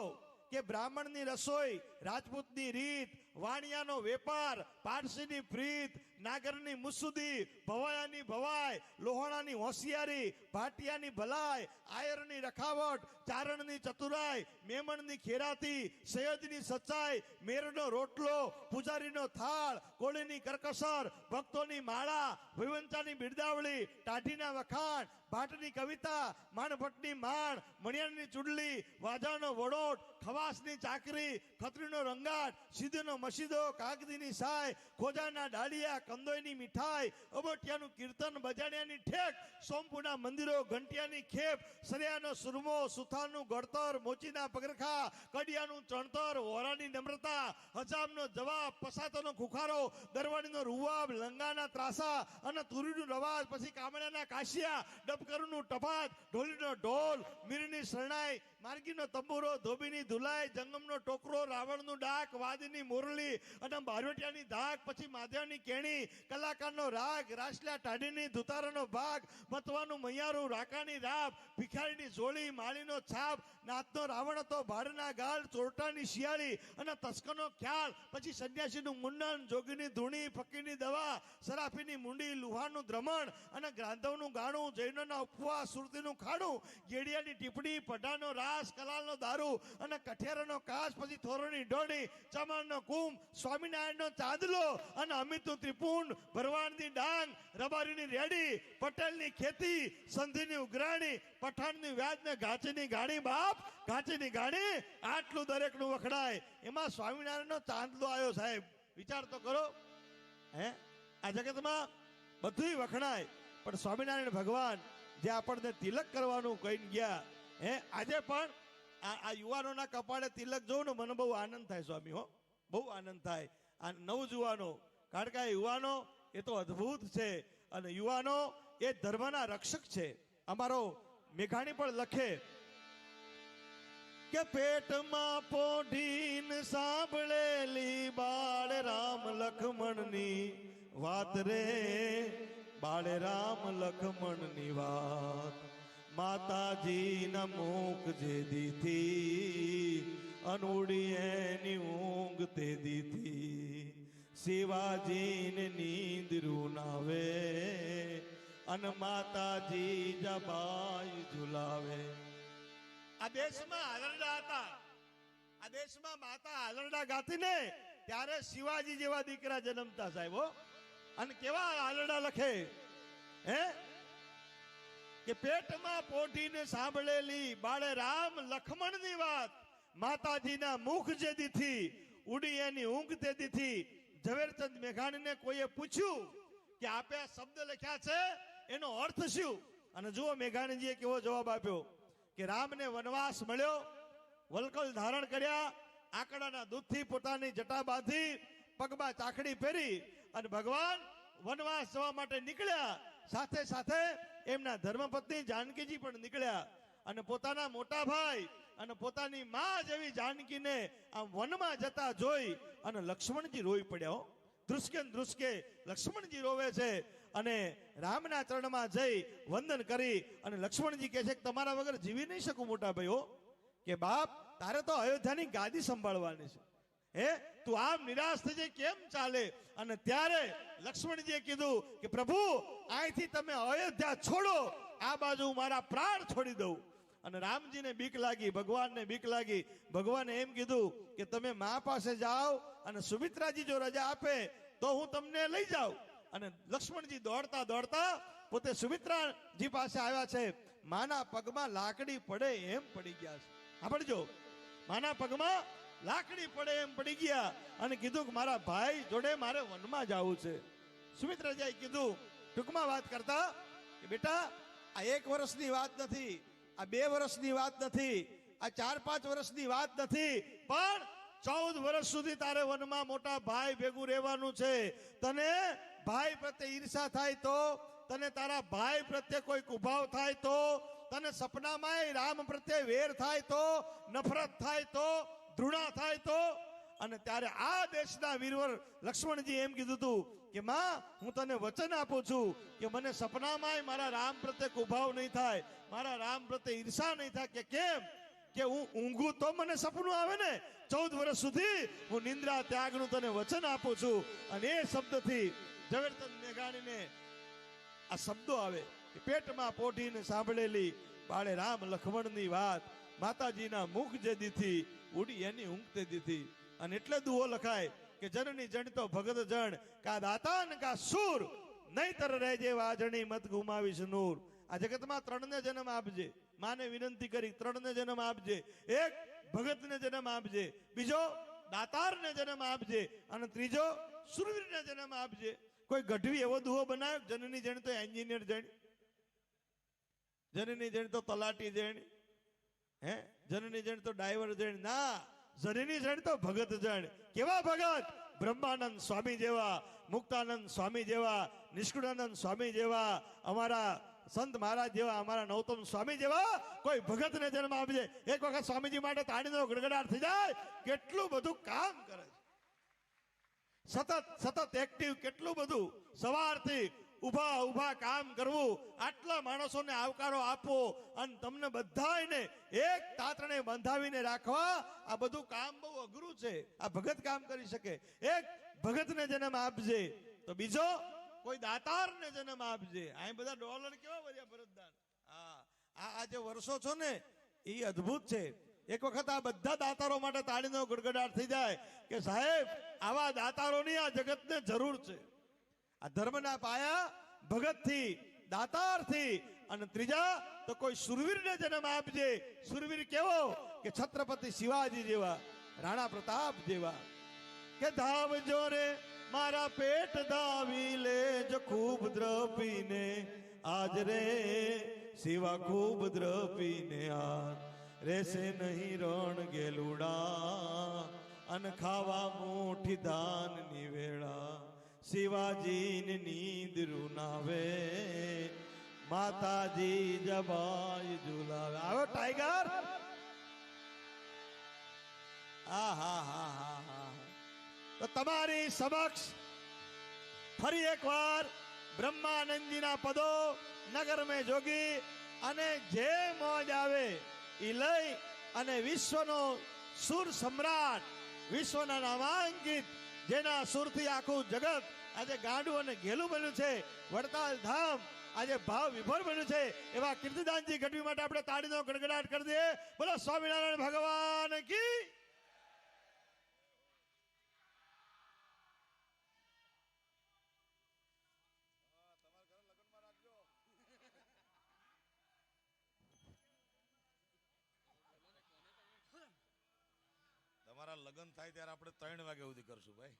કે બ્રાહ્મણની રસોઈ, રાજપૂતની રીત, વાણિયાનો વેપાર, પારસીની પ્રીત, નાગરની મુસુદી, ભવાયાની ભવાય, લોહાણાની હોશિયારી, ભાટિયાની ભલાઈ, આયરની રખાવટ, ચારણની ચતુરાઈ, મેમણની ખેરાતી, સૈયદની સચ્ચાઈ, મેરનો રોટલો, પૂજારીનો થાળ, કોળીની કરકસર, ભક્તોની માળા, વિવંચાની બિરદાવળી, ટાઢીના વખાણ, ભાટની કવિતા, માણભટ્ટની માણ, મણિયારની ચૂડલી, વાજાનો વડોટ, ખવાસની ચાકરી, ખત્રીનો રંગાટ, સીધીનો મસીદો, કાગદીની સાય, ખોજાના ડાળિયા, કંદોયની મીઠાઈ, અબોટિયાનું કીર્તન, બજાડિયાની ઠેક, સોમપુના મંદિરો, ઘંટિયાની ખેપ, સરિયાનો સુરમો, સુથારનું ગળતર, મોચીના પગરખા, કડિયાનું ચણતર, વોરાની નમ્રતા, હજામનો જવાબ, પસાતોનો ખુખારો, દરવાડીનો રૂવાબ, લંગાના ત્રાસા અને તુરીનું રવાજ, પછી કામળાના કાશિયા, ડબકરનું ટપાત, ઢોલીનો ઢોલ, મીરની શરણાઈ, માર્ગીનો તંબુરો, ધોબીની ધુલાઈ, જંગમનો ટોકરો, રાવણનું ડાક, વાદીની મોરલી, મોરલી અને બારવટિયાની ધાક, પછી માધ્યાની કેણી, કલાકારનો રાગ, રાસલા ટાઢીની ધુતારાનો ભાગ, મતવાનું મૈયારું, રાકાની રાપ, ભિખારીની જોડી, માળીનો છાપ, નાથનો રાવણ હતો, ભાડના ગાળ, ચોરટાની શિયાળી અને તસ્કરનો ખ્યાલ, પછી સંન્યાસીનું મુંડન, જોગીની ધૂણી, ફકીરની દવા, સરાફીની મુંડી, લુહારનું દ્રમણ અને ગ્રાંધવનું ગાણું, જૈનોના ઉપવાસ, સુરતીનું ખાડું, ગેડિયાની ટીપણી, પઢાનો રાસ, કલાલનો દારૂ અને કઠિયારાનો કાચ, પછી થોરોની ડોડી, ચમાણનો કુંભ, સ્વામિનારાયણનો ચાંદલો અને અમિતનું ત્રિપુંડ, ભરવાડની ડાંગ, રબારીની રેડી, પટેલની ખેતી, સંધિની ઉઘરાણી, પઠાણની વ્યાજ ને ઘાંચીની ગાડી, બાપ ઘાંચીની ગાડી, આટલું દરેકનું વખણાય. એમાં સ્વામિનારાયણનો ચાંદલો આવ્યો સાહેબ, વિચાર તો કરો. હે આ જગતમાં બધું વખણાય, પણ સ્વામિનારાયણ ભગવાન જે આપણને તિલક કરવાનું કહીને ગયા, હે આજે પણ આ યુવાનોના કપાળે તિલક જોઉં ને મને બહુ આનંદ થાય સ્વામી. હો બહુ આનંદ થાય. આ નવજુવાનો, કારણ કે આ યુવાનો એ તો અદ્ભુત છે અને યુવાનો એ ધર્મના રક્ષક છે. અમારો મેઘાણી પણ લખે કે પેટમાં પોઢીન સાંભળેલી બાળ રામ લખમણની વાત રે, બાળ રામ લખમણની વાત, માતાજીના મુખ જે દીધી અનુડી એની ઊંઘ તે દીધી, શિવાજીને નીંદ રૂનાવે અને માતાજી જબાઈ ઝુલાવે. આ દેશમાં હાલરડા હતા, આ દેશમાં માતા હાલરડા ગાતી ને ત્યારે શિવાજી જેવા દીકરા જન્મતા સાહેબો. અને કેવા હાલરડા લખે હે કે પેટમાં પોઢીને સાંભળેલી બાળે રામ લખમણની વાત, માતાજીના મુખ જે દીથી ઉડી એની ઊંઘ તે દીથી. ઝવેરચંદ મેઘાણીને કોઈએ પૂછ્યું કે આપે આ શબ્દ લખ્યા છે એનો અર્થ શું? અને જુઓ મેઘાણીજીએ કેવો જવાબ આપ્યો કે રામને વનવાસ મળ્યો, વલકલ ધારણ કર્યા, આકડાના દૂધથી પોતાની જટા બાંધી, પગમાં ચાકડી પહેરી અને ભગવાન વનવાસ જવા માટે નીકળ્યા. સાથે સાથે એમના ધર્મપત્ની જાનકીજી પણ નીકળ્યા અને પોતાના મોટા ભાઈ અને પોતાની માં જેવી જાનકીને આમ વનમાં જતા જોઈ અને લક્ષ્મણજી રોઈ પડ્યા. ધ્રુસકે ને ધ્રુસકે લક્ષ્મણજી રોવે છે અને રામના ચરણમાં જઈ વંદન કરી અને લક્ષ્મણજી કહે છે કે તમારા વગર જીવી નહીં શકું મોટા ભાઈઓ, કે બાપ તારે તો અયોધ્યાની ગાદી સંભાળવાની છે, હે તું આમ નિરાશ થઈ જાય કેમ ચાલે? અને ત્યારે લક્ષ્મણજીએ કીધું કે પ્રભુ અહીંથી તમે અયોધ્યા છોડો, આ બાજુ મારા પ્રાણ છોડી દઉં. અને રામજીને બીક લાગી, ભગવાનને બીક લાગી. ભગવાને એમ કીધું કે તમે મા પાસે જાઓ અને સુમિત્રાજી જો રજા આપે તો હું તમને લઈ જાઉં. અને લક્ષ્મણજી દોડતા દોડતા પોતે સુમિત્રાજી પાસે આવ્યા છે. માના પગમાં લાકડી પડે એમ પડી ગયા છે. સાંભળજો, માના પગમાં લાકડી પડે એમ પડી ગયા અને કીધું કે મારા ભાઈ જોડે મારે વનમાં જવું છે. સુમિત્રાજીએ કીધું ટૂંકમાં વાત કરતા કે બેટા આ 1 વર્ષની વાત નથી, આ 2 વર્ષની વાત નથી, આ 4-5 વર્ષની વાત નથી, પણ 14 વર્ષ સુધી તારે વનમાં મોટા ભાઈ ભેગું રહેવાનું છે. તને ભાઈ પ્રત્યે ઈર્ષા થાય તો, તને તારા ભાઈ પ્રત્યે કોઈ કુભાવ થાય તો, તને સપનામાં રામ પ્રત્યે વેર થાય તો, નફરત થાય તો, ધૃણા થાય તો. અને ત્યારે આ દેશના વીરવર લક્ષ્મણજી એમ કીધું હતું કે માં હું તને વચન આપું છું કે મને સપનામાં મારા રામ પ્રત્યે કુભાવ નહીં થાય, મારા રામ પ્રત્યે ઈર્ષા નહીં થાય. કે કેમ? કે હું ઊંઘું તો મને સપનું આવે ને. 14 વર્ષ સુધી હું નિંદ્રા ત્યાગનું તને વચન આપું છું. અને એ શબ્દથી ઝવેરચંદ મેઘાણીને આ શબ્દો આવે કે પેટમાં પોઢીને સાંભળેલી બાળે રામ લખમણની વાત, માતાજીના મુખ જે દીથી ઉડી એની ઊંઘ તે દીધી. અને એટલે દુહો લખાય કે જનની જણ તો ભગત જણ, કા દાતાન કા સૂર, નહીતર રહેજે વાજણી મત ગુમાવીશ નૂર. આ જગતમાં 3ને જન્મ આપજે. માને વિનંતી કરી 3ને જન્મ આપજે. એક ભગતને જન્મ આપજે, બીજો દાતારને જન્મ આપજે અને ત્રીજો સુરવીરને જન્મ આપજે. કોઈ ગઢવી એવો દુહો બનાવ્યો જનની જણ તો એન્જિનિયર જણ, જનની જણ તો તલાટી જણ, હે જનની જણ તો ડ્રાઈવર જણ. ના, જનની જણ તો ભગત જણ. કેવા ભગત? બ્રહ્માનંદ સ્વામી જેવા, મુક્તાનંદ સ્વામી જેવા, નિષ્કુળાનંદ સ્વામી જેવા, અમારા સંત મહારાજ જેવા, અમારા નૌતમ સ્વામી જેવા કોઈ ભગતને જન્મ આપજે. એક વખત સ્વામીજી માટે તાળીનો ગડગડાટ થઈ જાય, કેટલું બધું કામ કરે છે. સતત એક્ટિવ, કેટલું બધું સવારથી ઊભા કામ કરવું, આટલા માણસોને આવકારો આપવો અને તમને બધાને એક તાતણે બંધાવીને રાખવા, આ બધું કામ બહુ અઘરું છે. આ ભગત કામ કરી શકે. એક ભગતને જન્મ આપજે તો બીજો કોઈ દાતારને જન્મ આપજે. અહીં બધા ડોલર કેવા વર્યા ભરતદાન. આ જે વર્ષો છો ને એ અદ્ભુત છે. એક વખત આ બધા દાતારો માટે તાળીનો ગડગડાટ થઈ જાય કે સાહેબ આવા દાતારોની આ જગતને જરૂર છે. આ ધર્મના પાયા ભગતથી, દાતારથી, અને ત્રીજા તો કોઈ સુરવીરને જન્મ આપજે. સુરવીર કેવો કે છત્રપતિ શિવાજી જેવા, રાણા પ્રતાપ જેવા. કે ધાવજો રે મારા પેટ ધાવી લેજો ખૂબ દ્રપીને આજ રે શિવા ખૂબ દ્રપીને આજ રેસે નહીં રણ ગેલુડા અન ખાવા મુઠી ધાનની વેળા શિવાજીની નીંદ રૂનાવે માતાજી જબાઈ ઝુલાવે. આવો ટાઈગર. તો તમારી સમક્ષ ફરી એકવાર બ્રહ્માનંદજીના પદો નગર મેં જોગી અને જે મોજ આવે એ લઈ અને વિશ્વનો સુર સમ્રાટ, વિશ્વના નામાંકિત, જેના સુરથી આખું જગત આજે ગાંડું અને ઘેલું બન્યું છે, વડતાલ ધામ આજે ભાવ વિભોર બન્યું છે, એવા કીર્તિદાનજી ગઢવી માટે આપણે તાળીનો ગડગડાટ કરી દઈએ. બોલો સ્વામિનારાયણ ભગવાન કી. તમારા લગ્ન થાય ત્યારે આપણે 3 વાગ્યા સુધી કરશું ભાઈ.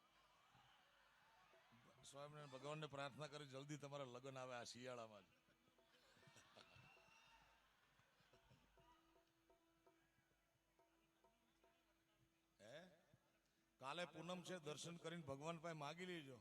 સ્વામિનારાયણ ભગવાનને પ્રાર્થના કરી જલ્દી તમારા લગ્ન આવે આ શિયાળામાં જ. હે કાલે પૂનમ છે, દર્શન કરીને ભગવાન પાસે માગી લેજો.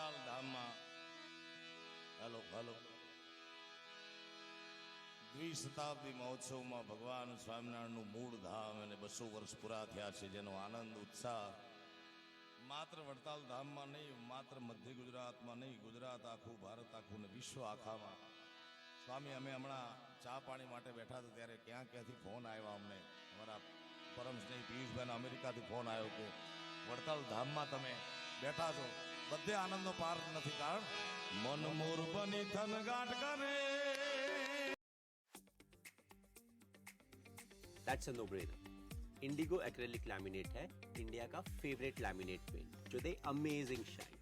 વડતાલ ધામમાં હાલો હાલો દ્વિશતાબ્દી મહોત્સવમાં ભગવાન સ્વામિનારાયણનું મૂળ ધામ અને 200 વર્ષ પૂરા થયા છે, જેનો આનંદ ઉત્સાહ માત્ર વડતાલ ધામમાં નહીં, માત્ર મધ્ય ગુજરાતમાં નહીં, ગુજરાત આખું, ભારત આખું ને વિશ્વ આખામાં. સ્વામી, અમે હમણાં ચા પાણી માટે બેઠા હતા ત્યારે ક્યાંથી ફોન આવ્યા અમને. અમારા પરમ સ્નેહી પિયુષભાઈના અમેરિકાથી ફોન આવ્યો કે વડતાલ ધામમાં તમે બેઠા છો. બધે આનંદનો પાર નથી, કારણ મન મોર બની થનગાટ કરે. That's a no-brainer. Indigo acrylic laminate है इंडिया का फेवरेट लैमिनेट पेंट जो दे अमेजिंग शाइन.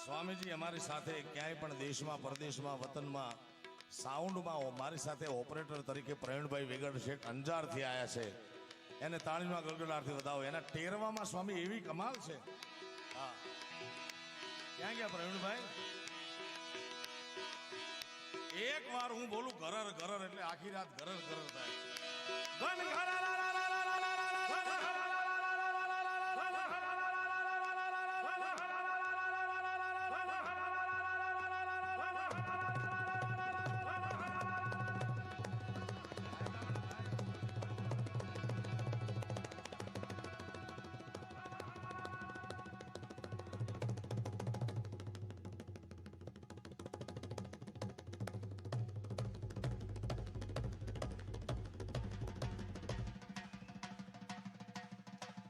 સ્વામીજી અમારી સાથે ક્યાંય પણ દેશમાં, પરદેશમાં, વતનમાં સાઉન્ડમાં મારી સાથે ઓપરેટર તરીકે પ્રવીણભાઈ વેગડ શેખ અંજારથી આવ્યા છે. એને તાળીમાં ગળગળાટથી વધાવો. એના ટેરવામાં સ્વામી એવી કમાલ છે. હા, ક્યાં ગયા પ્રવીણભાઈ? એક વાર હું બોલું ઘરર ઘરર એટલે આખી રાત ઘરર ઘરર થાય.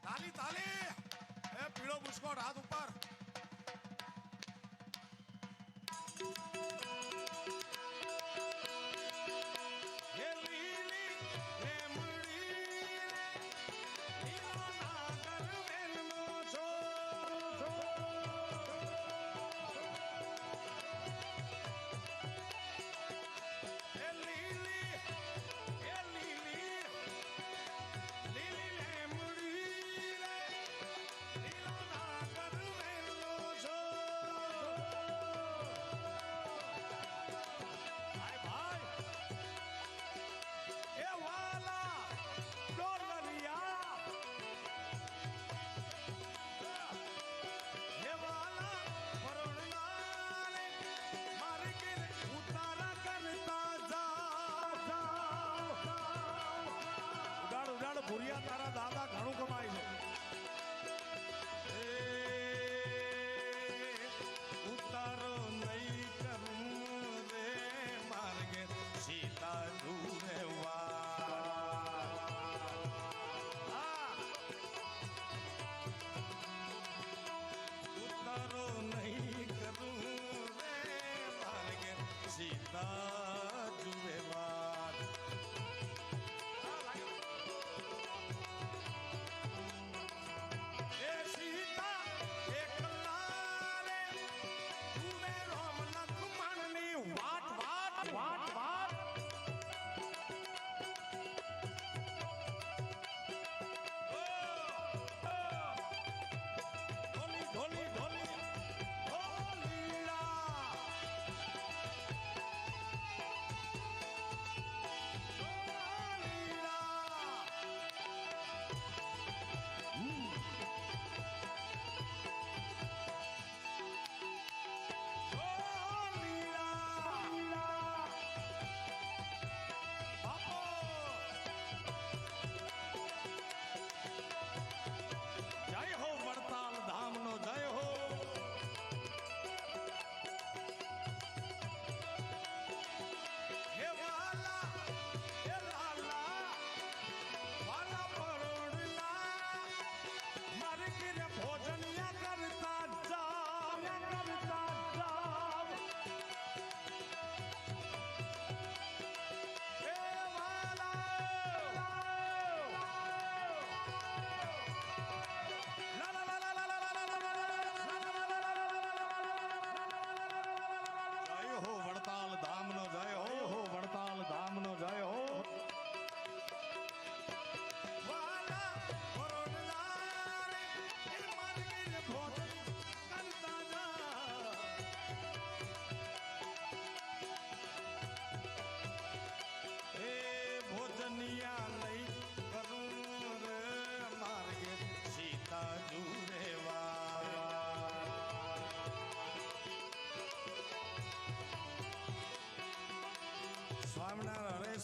તાલી તાલી, એ પીળો બુસ્કોટ હાથ ઉપર.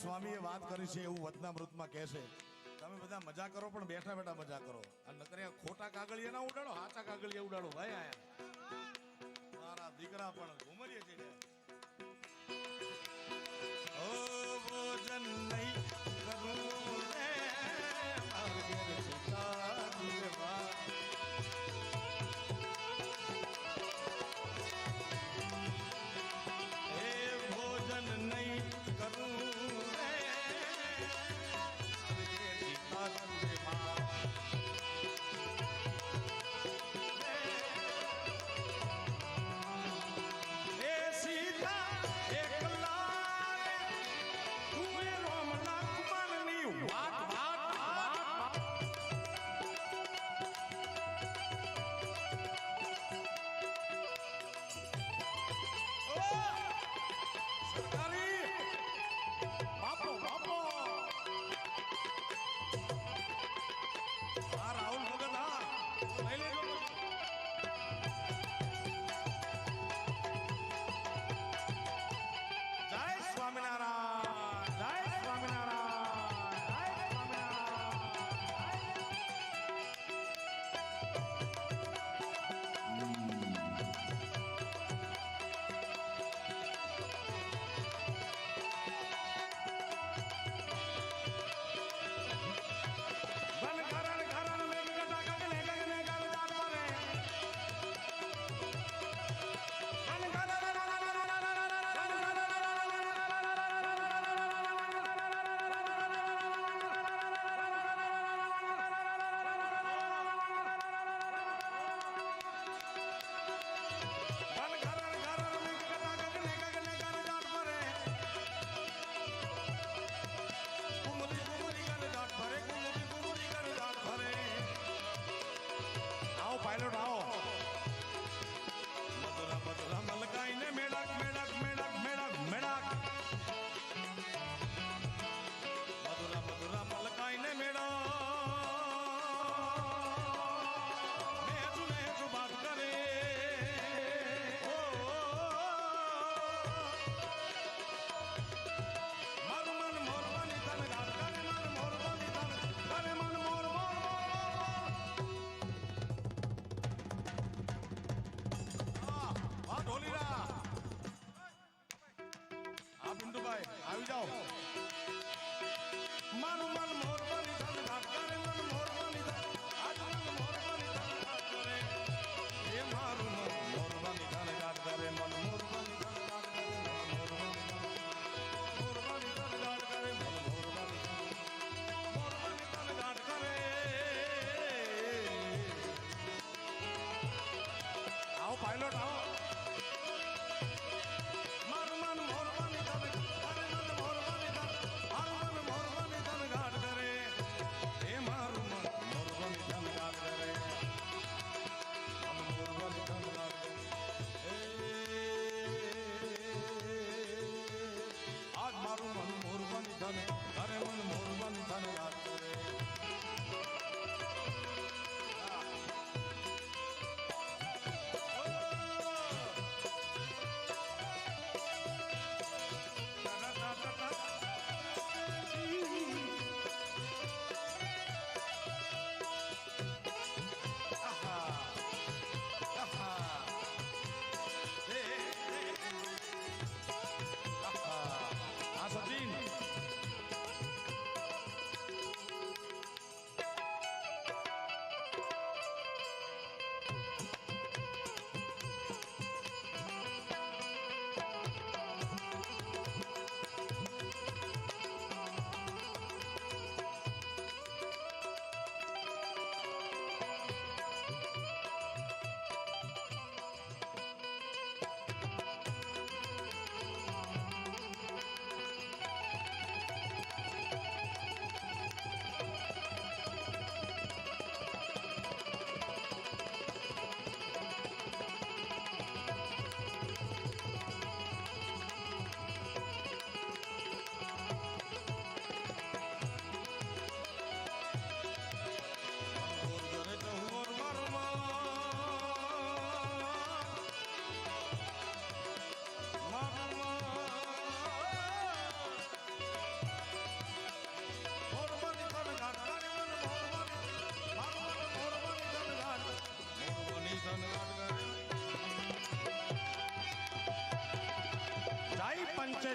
સ્વામીએ વાત કરી છે એવું વચનામૃતમાં કહે છે તમે બધા મજા કરો પણ બેઠા બેઠા મજા કરો અને નકર ખોટા કાગળિયા ના ઉડાડો હાચા કાગળિયા ઉડાડો ભાઈ આયા મારા દીકરા પણ ઘુમરીએ છે ઓ ભોજન નહીં કરું રે મારે સીતા દેવા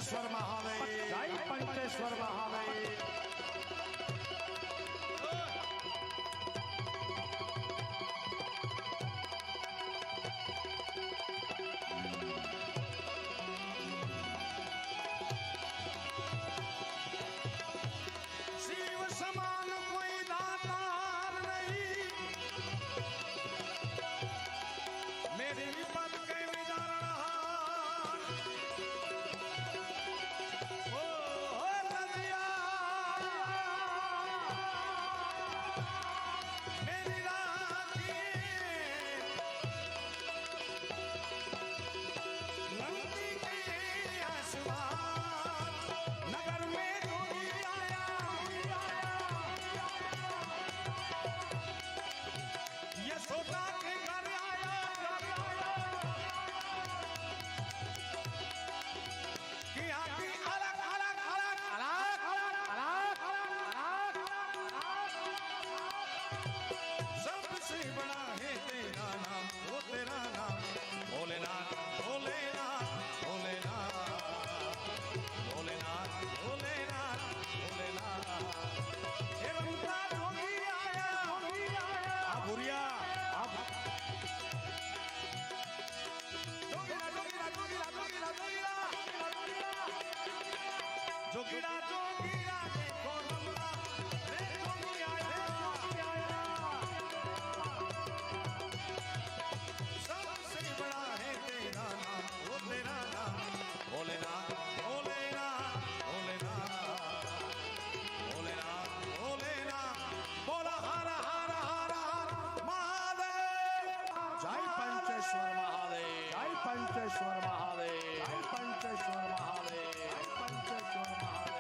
પંચેશ્વર મહાદેવ જય પંચેશ્વર મહાદેવ શિવ સમાન કોઈ દાતાર નહીં મેરી વિપત કે વિદારણહાર ઓ નદિયા મેરી રાતી નંદી કે આસમાન नगर में जोगी आया यशोदा के घर आया कि आगे अलग अलग अलग अलग अलग सबसे बड़ा है तेरा नाम वो तेरा नाम भोलेनाथ भोलेनाथ भोलेनाथ भोलेनाथ भोलेनाथ भोलेनाथ ये रंगता जोगी आया आ बुरिया आ जोगीरा जोगीरा जोगीरा जोगीरा जोगीरा जोगीरा जोगीरा देखो रंगता रे जोगी आया सबसे बड़ा है तेरा नाम वो तेरा नाम भोलेनाथ भोलेनाथ भोलेनाथ भोलेनाथ भोलेनाथ बोला हर हर हर हर महादेव જય પંચેશ્વર મહાદેવ જય પંચેશ્વર મહાદેવ જય પંચેશ્વર મહાદેવ જય પંચેશ્વર મહાદેવ